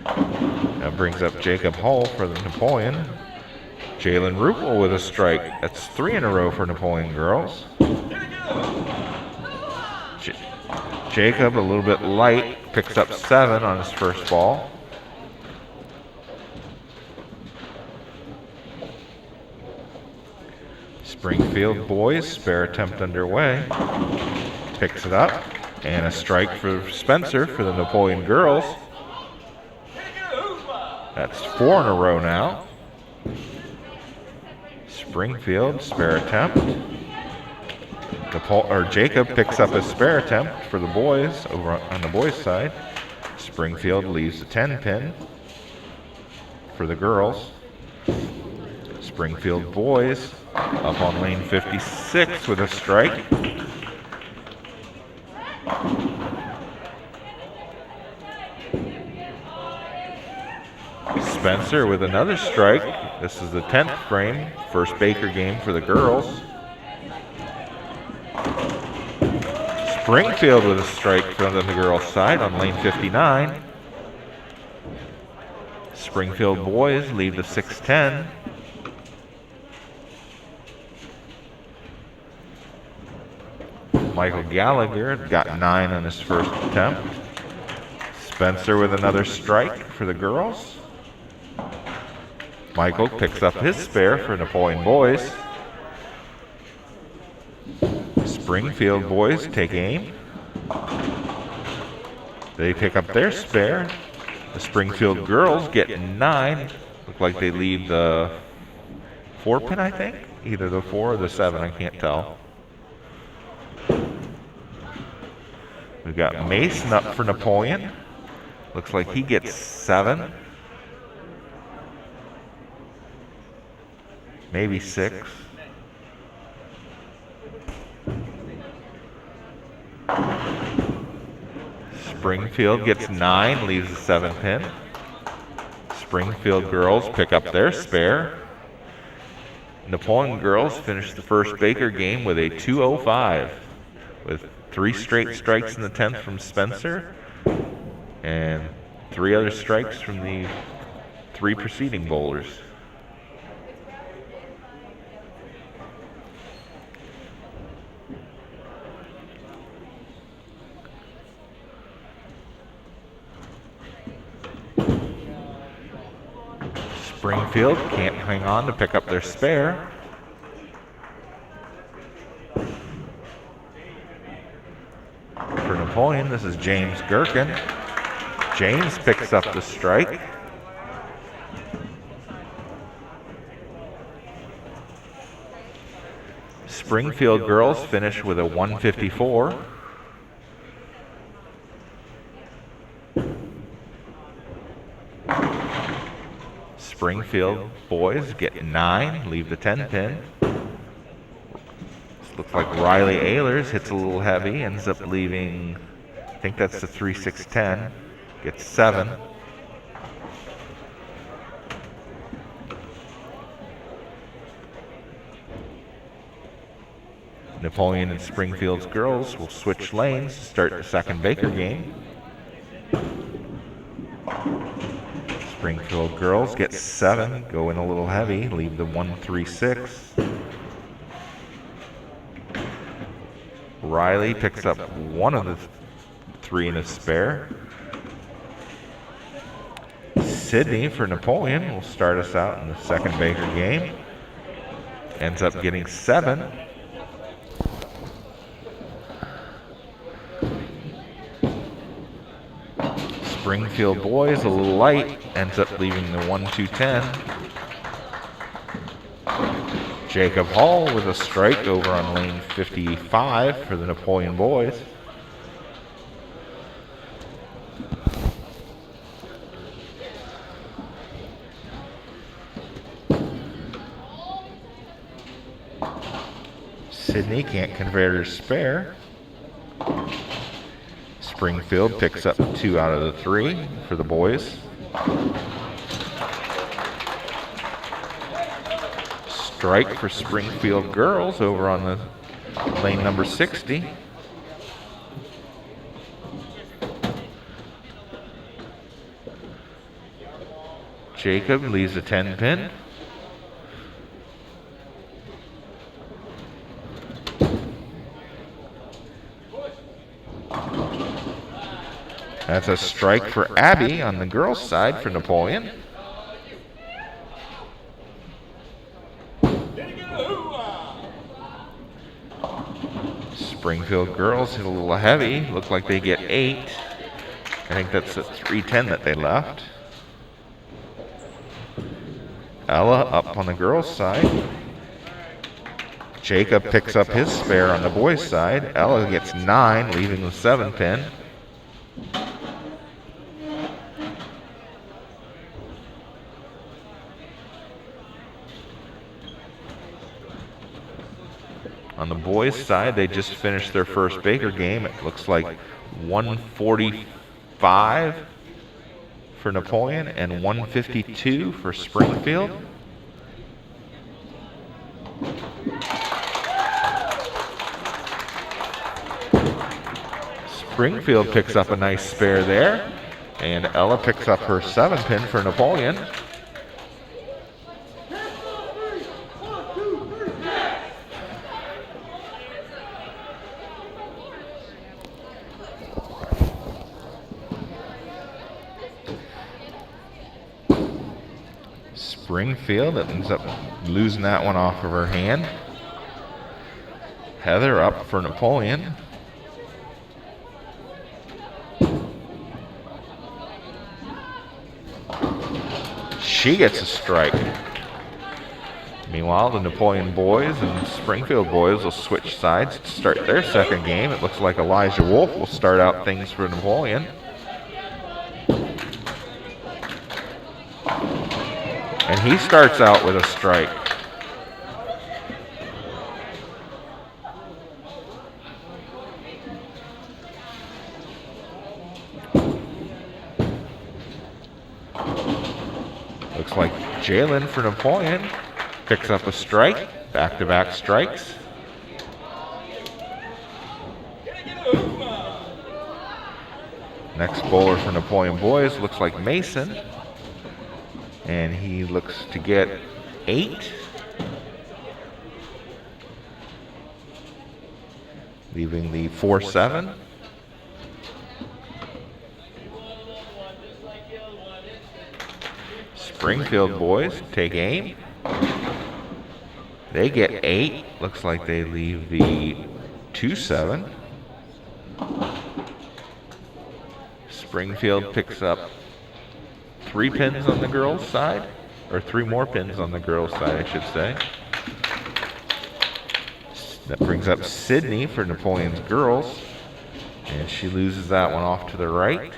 Speaker 1: That brings up Jacob Hull for the Napoleon. Jalen Rupel with a strike. That's 3 in a row for Napoleon girls. Jacob, a little bit light, picks up 7 on his first ball. Springfield boys, spare attempt underway. Picks it up. And a strike for Spencer for the Napoleon girls. That's 4 in a row now. Springfield, spare attempt. Jacob picks up his spare attempt for the boys over on the boys' side. Springfield leaves the 10-pin for the girls. Springfield boys up on lane 56 with a strike. Spencer with another strike. This is the 10th frame, first Baker game for the girls. Springfield with a strike from the girls' side on lane 59. Springfield boys leave the 6-10. Michael Gallagher got 9 on his first attempt. Spencer with another strike for the girls. Michael picks up his spare for Napoleon boys. Springfield boys take aim. They pick up their spare. The Springfield girls get 9. Look like they leave the 4-pin, I think. Either the 4 or the 7, I can't tell. We've got Mason up for Napoleon. Looks like he gets 7. Maybe 6. Springfield gets 9, leaves the 7-pin. Springfield girls pick up their spare. Napoleon girls finish the first Baker game with a 205, with 3 straight strikes in the 10th from Spencer and 3 other strikes from the 3 preceding bowlers. Springfield can't hang on to pick up their spare. For Napoleon, this is James Gherkin. James picks up the strike. Springfield girls finish with a 154. Springfield boys get 9, leave the 10-pin. Looks like Riley Ehlers hits a little heavy, ends up leaving, I think that's the 3-6-10, gets 7. Napoleon and Springfield's girls will switch lanes to start the second Baker game. Springfield girls get 7, go in a little heavy, leave the 1-3-6. Riley picks up one of the 3 in a spare. Sydney for Napoleon will start us out in the second Baker game. Ends up getting 7. Springfield boys a little light, ends up leaving the 1-2-10. Jacob Hall with a strike over on lane 55 for the Napoleon boys. Sydney can't convert her spare. Springfield picks up 2 out of the 3 for the boys. Strike for Springfield girls over on the lane number 60. Jacob leaves a 10 pin. That's a strike for Abby on the girls' side for Napoleon. Springfield girls hit a little heavy. Look like they get 8. I think that's a 310 that they left. Ella up on the girls' side. Jacob picks up his spare on the boys' side. Ella gets 9, leaving the 7 pin. On the boys' side, they just finished their first Baker game. It looks like 145 for Napoleon and 152 for Springfield. Springfield picks up a nice spare there, and Ella picks up her 7 pin for Napoleon. Springfield ends up losing that one off of her hand. Heather up for Napoleon. She gets a strike. Meanwhile, the Napoleon boys and Springfield boys will switch sides to start their second game. It looks like Elijah Wolf will start out things for Napoleon. And he starts out with a strike. Looks like Jalen for Napoleon picks up a strike, back-to-back strikes. Next bowler for Napoleon boys looks like Mason. And he looks to get 8. Leaving the 4-7. Springfield boys take aim. They get 8. Looks like they leave the 2-7. Springfield picks up 3 pins on the girls' side, or 3 more pins on the girls' side, I should say. That brings up Sydney for Napoleon's girls, and she loses that one off to the right.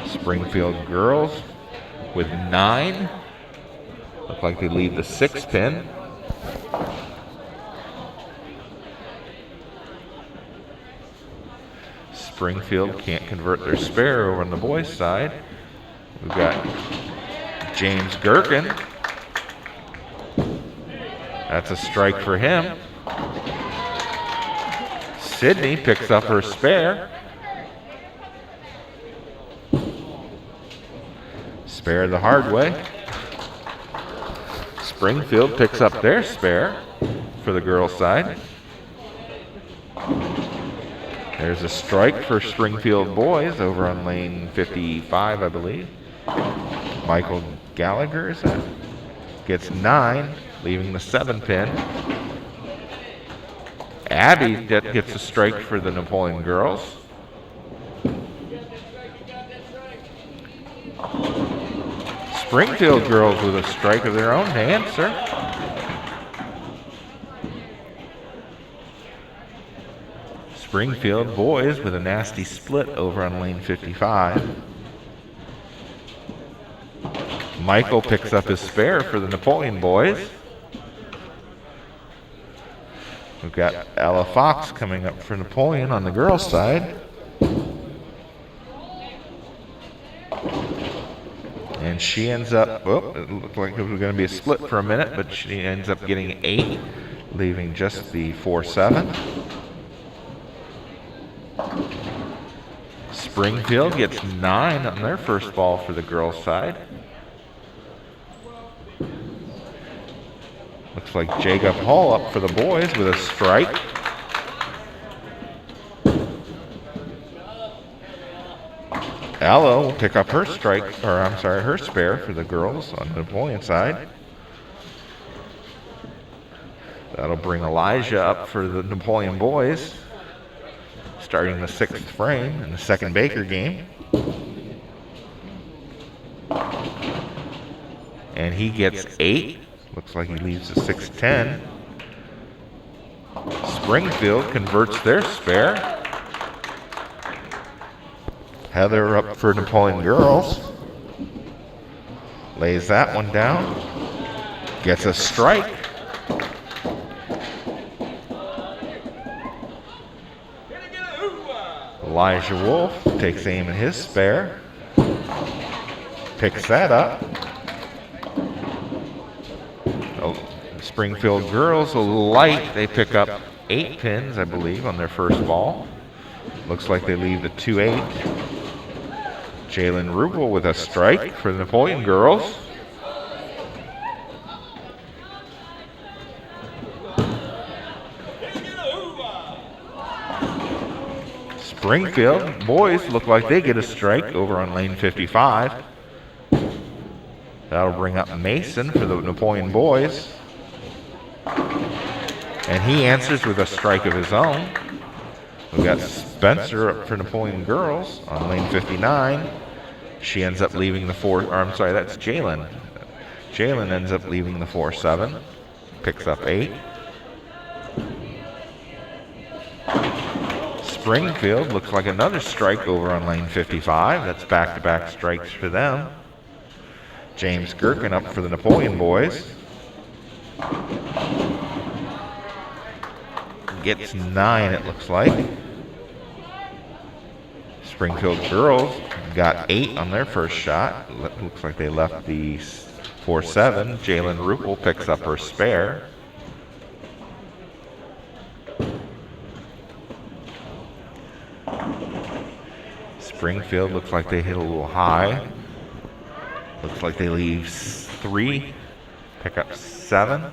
Speaker 1: Springfield girls with 9. Look like they leave the 6 pin. Springfield can't convert their spare over on the boys' side. We've got James Gherkin. That's a strike for him. Sydney picks up her spare. Spare the hard way. Springfield picks up their spare for the girls' side. There's a strike for Springfield boys over on lane 55, I believe. Michael Gallagher, is that? Gets 9, leaving the 7 pin. Abby gets a strike for the Napoleon girls. Springfield girls with a strike of their own to answer. Springfield boys with a nasty split over on lane 55. Michael picks up his spare for the Napoleon boys. We've got Ella Fox coming up for Napoleon on the girls' side. And she ends up, it looked like it was going to be a split for a minute, but she ends up getting 8, leaving just the 4-7. Springfield gets 9 on their first ball for the girls' side. Looks like Jacob Hall up for the boys with a strike. Ella will pick up her strike, or I'm sorry, her spare for the girls on the Napoleon side. That'll bring Elijah up for the Napoleon boys, starting the 6th frame in the second Baker game. And he gets 8. Looks like he leaves the 6-10. Springfield converts their spare. Heather up for Napoleon girls. Lays that one down. Gets a strike. Elijah Wolf takes aim at his spare. Picks that up. Springfield girls, a little light. They pick up 8 pins, I believe, on their first ball. Looks like they leave the 2-8. Jalen Rubel with a strike for the Napoleon girls. Springfield boys look like they get a strike over on lane 55. That'll bring up Mason for the Napoleon boys. And he answers with a strike of his own. We've got Spencer up for Napoleon girls on lane 59. She ends up leaving the 4, or I'm sorry, that's Jalen. Jalen ends up leaving the 4-7. Picks up 8. Springfield looks like another strike over on lane 55. That's back-to-back strikes for them. James Gherkin up for the Napoleon boys. Gets 9, it looks like. Springfield girls got 8 on their first shot. Looks like they left the 4-7. Jalen Rupel picks up her spare. Springfield looks like they hit a little high. Looks like they leave 3, pick up 7.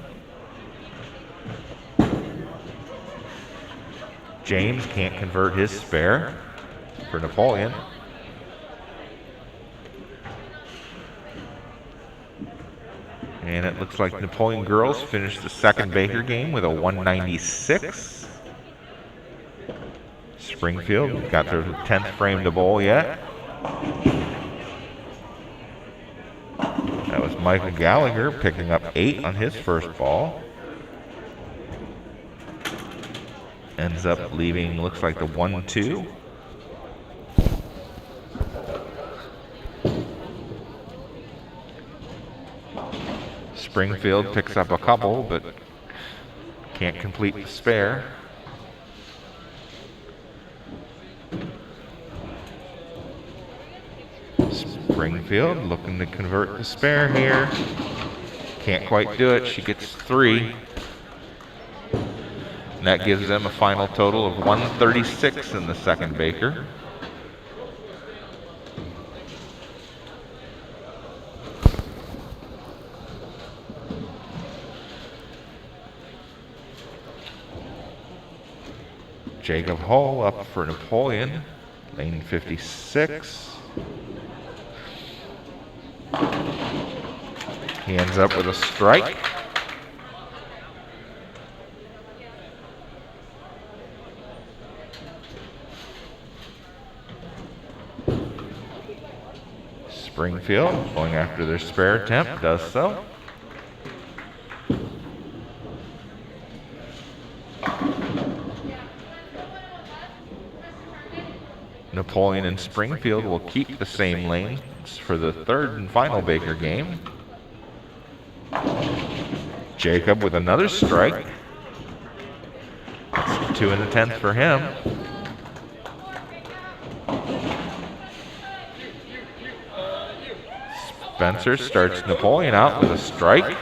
Speaker 1: James can't convert his spare for Napoleon. And it looks like Napoleon girls finished the second Baker game with a 196. Springfield got their 10th frame to bowl yet. That was Michael Gallagher picking up 8 on his first ball. Ends up leaving, looks like the 1-2. Springfield picks up a couple, but can't complete the spare. Springfield looking to convert the spare here. Can't quite do it. She gets 3. And that gives them a final total of 136 in the second Baker. Jacob Hull up for Napoleon, lane 56. He ends up with a strike. Springfield, going after their spare attempt, does so. Napoleon and Springfield will keep the same lanes for the third and final Baker game. Jacob with another strike. That's 2 in the 10th for him. Spencer starts Napoleon out with a strike.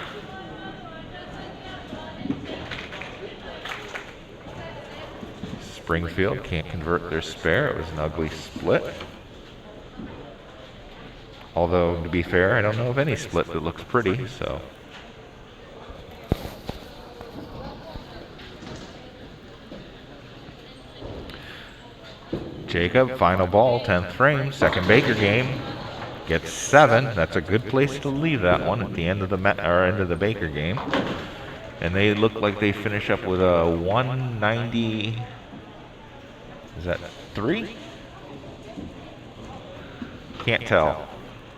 Speaker 1: Springfield can't convert their spare. It was an ugly split. Although, to be fair, I don't know of any split that looks pretty, so. Jacob, final ball, 10th frame, second Baker game. Gets 7. That's a good place to leave that one at the end of the Baker game. And they look like they finish up with a 190. Is that 3? Can't tell.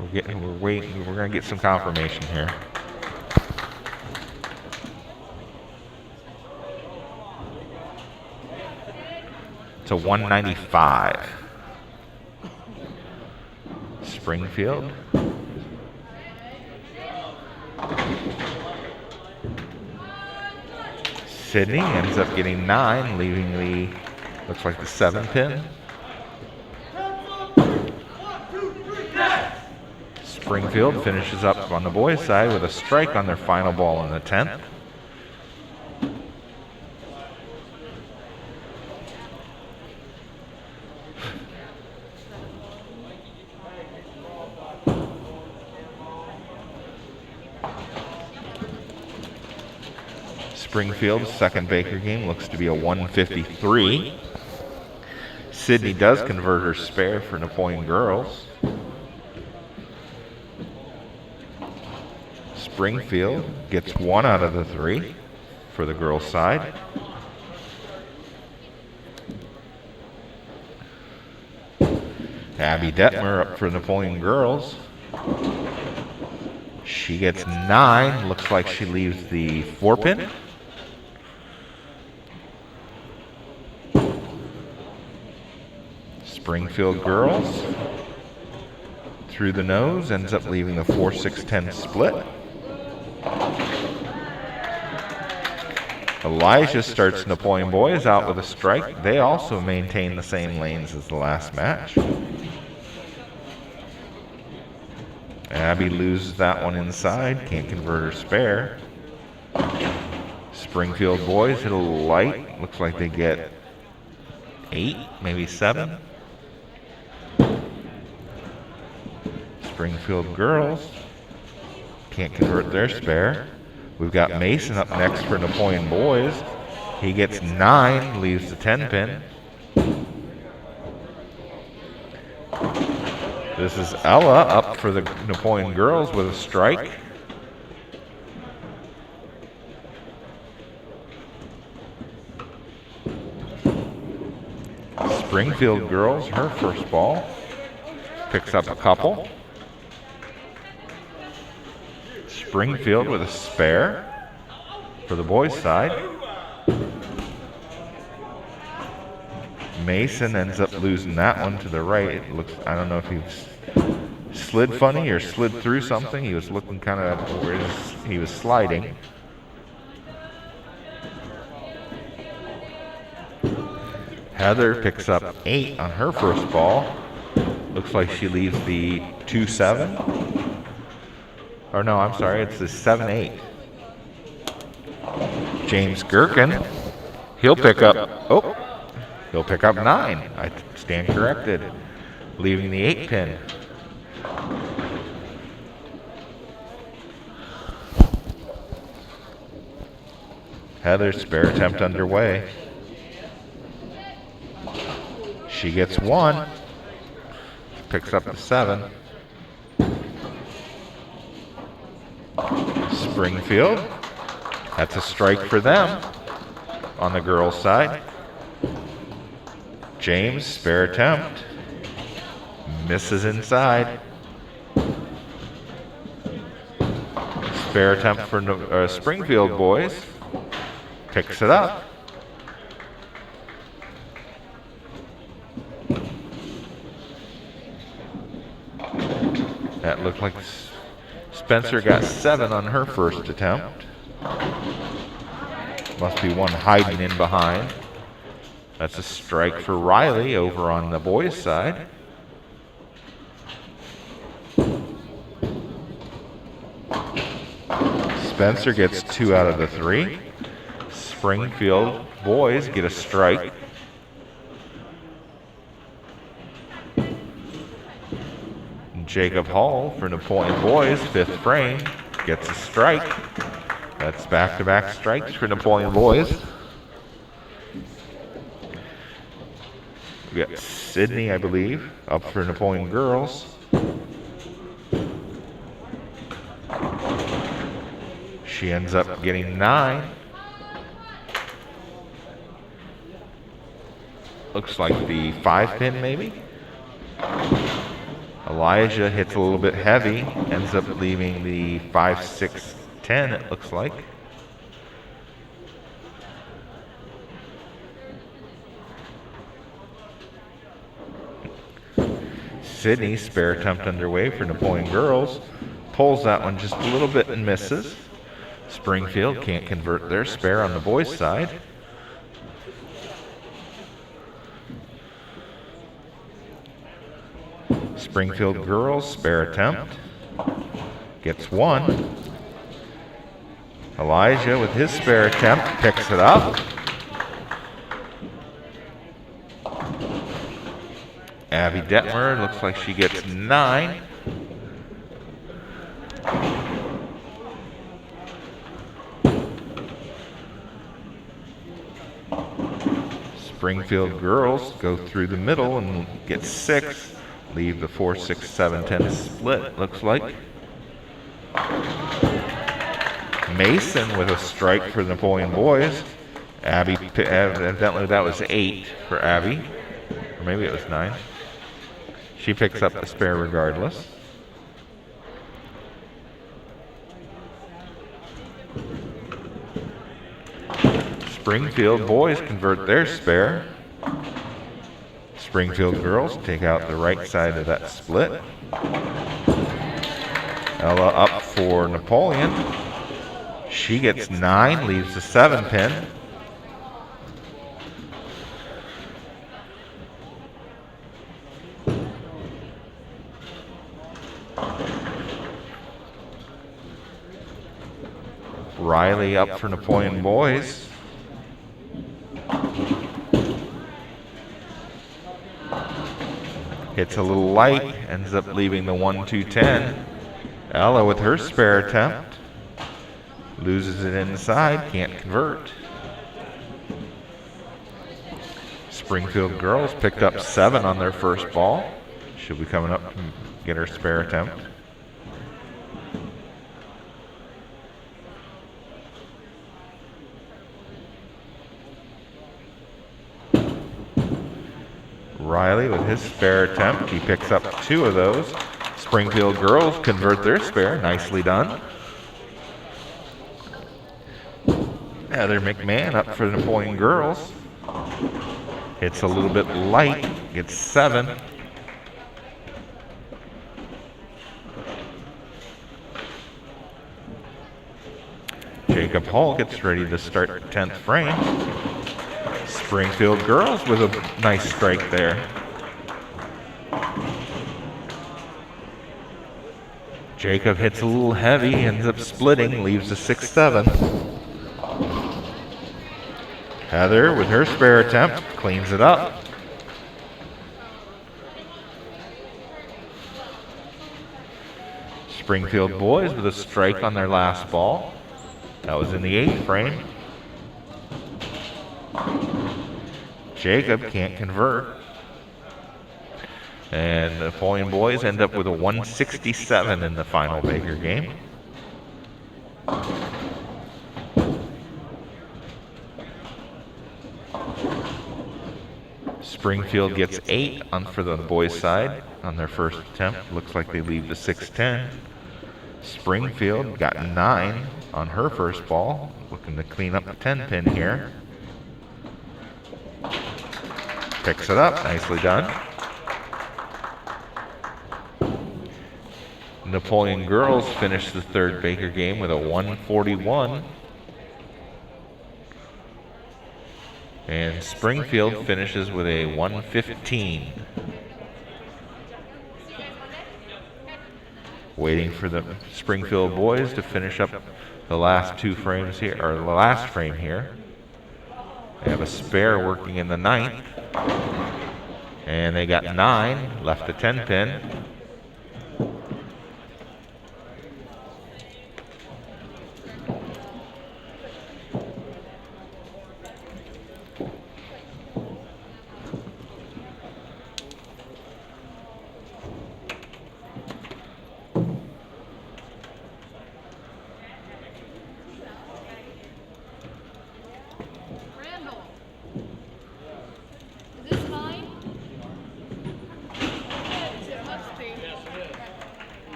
Speaker 1: We're waiting. We're gonna get some confirmation here. It's a 195. Springfield. Sydney ends up getting 9, leaving the, looks like the 7 pin. Springfield finishes up on the boys' side with a strike on their final ball in the 10th. Springfield's second Baker game looks to be a 153. Sydney does convert her spare for Napoleon girls. Springfield gets 1 out of the 3 for the girls' side. Abby Detmer up for Napoleon girls. She gets 9. Looks like she leaves the 4 pin. Springfield girls through the nose ends up leaving the 4-6-10 split. Elijah starts Napoleon boys out with a strike. They also maintain the same lanes as the last match. Abby loses that one inside, can't convert her spare. Springfield boys hit a little light. Looks like they get 8, maybe 7. Springfield girls can't convert their spare. We've got Mason up next for Napoleon boys. He gets 9, leaves the 10 pin. This is Ella up for the Napoleon girls with a strike. Springfield girls, her first ball, picks up a couple. Springfield with a spare for the boys' side. Mason ends up losing that one to the right. It looks, I don't know if he slid funny or slid through something. He was looking kind of where he was sliding. Heather picks up 8 on her first ball. Looks like she leaves the 2-7. Or no, I'm sorry, it's the 7-8. James Gherkin, He'll pick up, oh, he'll pick up 9. I stand corrected, leaving the 8 pin. Heather's spare attempt underway. She gets 1, picks up the 7. Springfield, that's a strike for them on the girls' side. James, spare attempt, misses inside. Spare attempt for Springfield boys, picks it up. That looked like Spencer got 7 on her first attempt. Must be one hiding in behind. That's a strike for Riley over on the boys' side. Spencer gets 2 out of the 3. Springfield boys get a strike. Jacob Hall for Napoleon boys, 5th frame, gets a strike. That's back-to-back strikes for Napoleon boys. We got Sydney, I believe, up for Napoleon girls. She ends up getting 9. Looks like the 5 pin maybe. Elijah hits a little bit heavy, ends up leaving the 5, 6, 10 it looks like. Sydney, spare attempt underway for Napoleon girls. Pulls that one just a little bit and misses. Springfield can't convert their spare on the boys' side. Springfield girls, spare attempt, gets 1. Elijah with his spare attempt picks it up. Abby Detmer looks like she gets 9. Springfield girls go through the middle and get 6. Leave the 4, 6, 7, 10 split, looks like. Mason with a strike for the Napoleon boys. Abby, evidently that was 8 for Abby. Or maybe it was 9. She picks up the spare regardless. Springfield boys convert their spare. Springfield girls take out the right side of that split. Ella up for Napoleon. She gets 9, leaves the 7 pin. Riley up for Napoleon boys. Hits a little light, ends up leaving the 1, 2, 10. Ella with her spare attempt. Loses it inside, can't convert. Springfield girls picked up 7 on their first ball. She'll be coming up to get her spare attempt. Riley with his spare attempt. He picks up 2 of those. Springfield girls convert their spare. Nicely done. Heather McMahon up for the Napoleon girls. Hits a little bit light. Gets 7. Jacob Hall gets ready to start 10th frame. Springfield girls with a nice strike there. Jacob hits a little heavy, ends up splitting, leaves a 6, 7. Heather with her spare attempt cleans it up. Springfield boys with a strike on their last ball. That was in the 8th frame. Jacob can't convert. And the Napoleon boys end up with a 167 in the final Baker game. Springfield gets 8 for the boys' side on their first attempt. Looks like they leave the 6-10. Springfield got 9 on her first ball, looking to clean up the 10-pin here. Picks it up, nicely done. Napoleon girls finished the third Baker game with a 141. And Springfield finishes with a 115. Waiting for the Springfield boys to finish up the last 2 frames here, or the last frame here. They have a spare working in the 9th. And they got 9, left a 10-pin.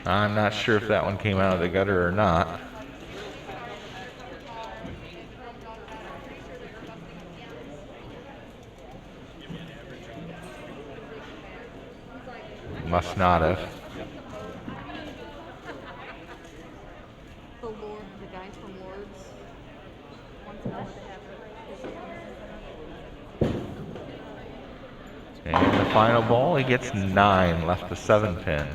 Speaker 1: I'm not sure if that one came out of the gutter or not. Must not have.
Speaker 2: The guys from Lords want to know what they have.
Speaker 1: And the final ball, he gets 9, left the 7-pin.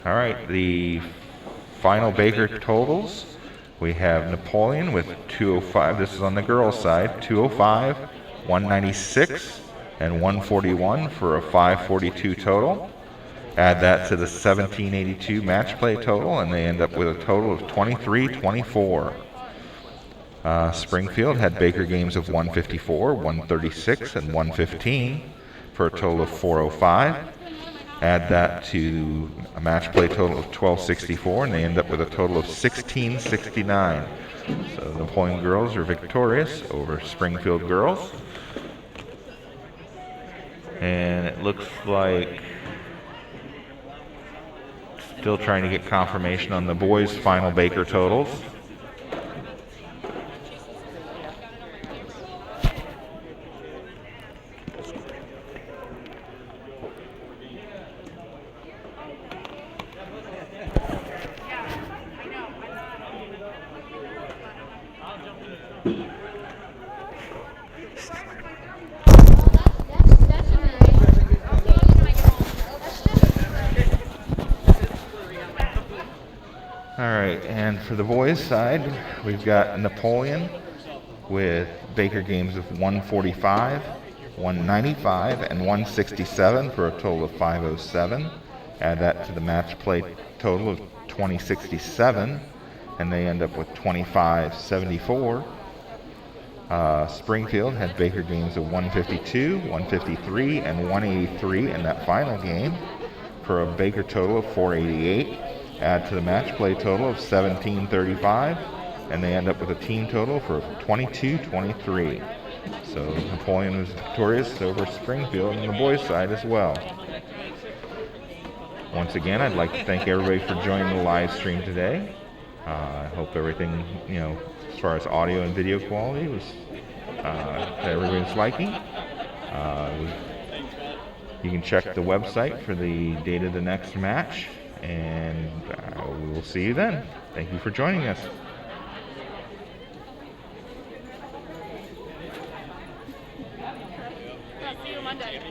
Speaker 1: All right, the final Baker totals. We have Napoleon with 205. This is on the girls' side. 205, 196, and 141 for a 542 total. Add that to the 1782 match play total, and they end up with a total of 2324. Springfield had Baker games of 154, 136, and 115 for a total of 405. Add that to a match play total of 1264, and they end up with a total of 1669. So the Napoleon girls are victorious over Springfield girls. And it looks like still trying to get confirmation on the boys' final Baker totals. All right, and for the boys' side, we've got Napoleon with Baker games of 145, 195, and 167 for a total of 507. Add that to the match play total of 2067, and they end up with 2574. Springfield had Baker games of 152, 153, and 183 in that final game for a Baker total of 488. Add to the match play total of 1735, and they end up with a team total for 2223. So Napoleon was victorious over Springfield on the boys' side as well. Once again, I'd like to thank everybody for joining the live stream today. I hope everything, as far as audio and video quality was to everybody's liking. You can check the website for the date of the next match, and we will see you then. Thank you for joining us.
Speaker 2: See you Monday.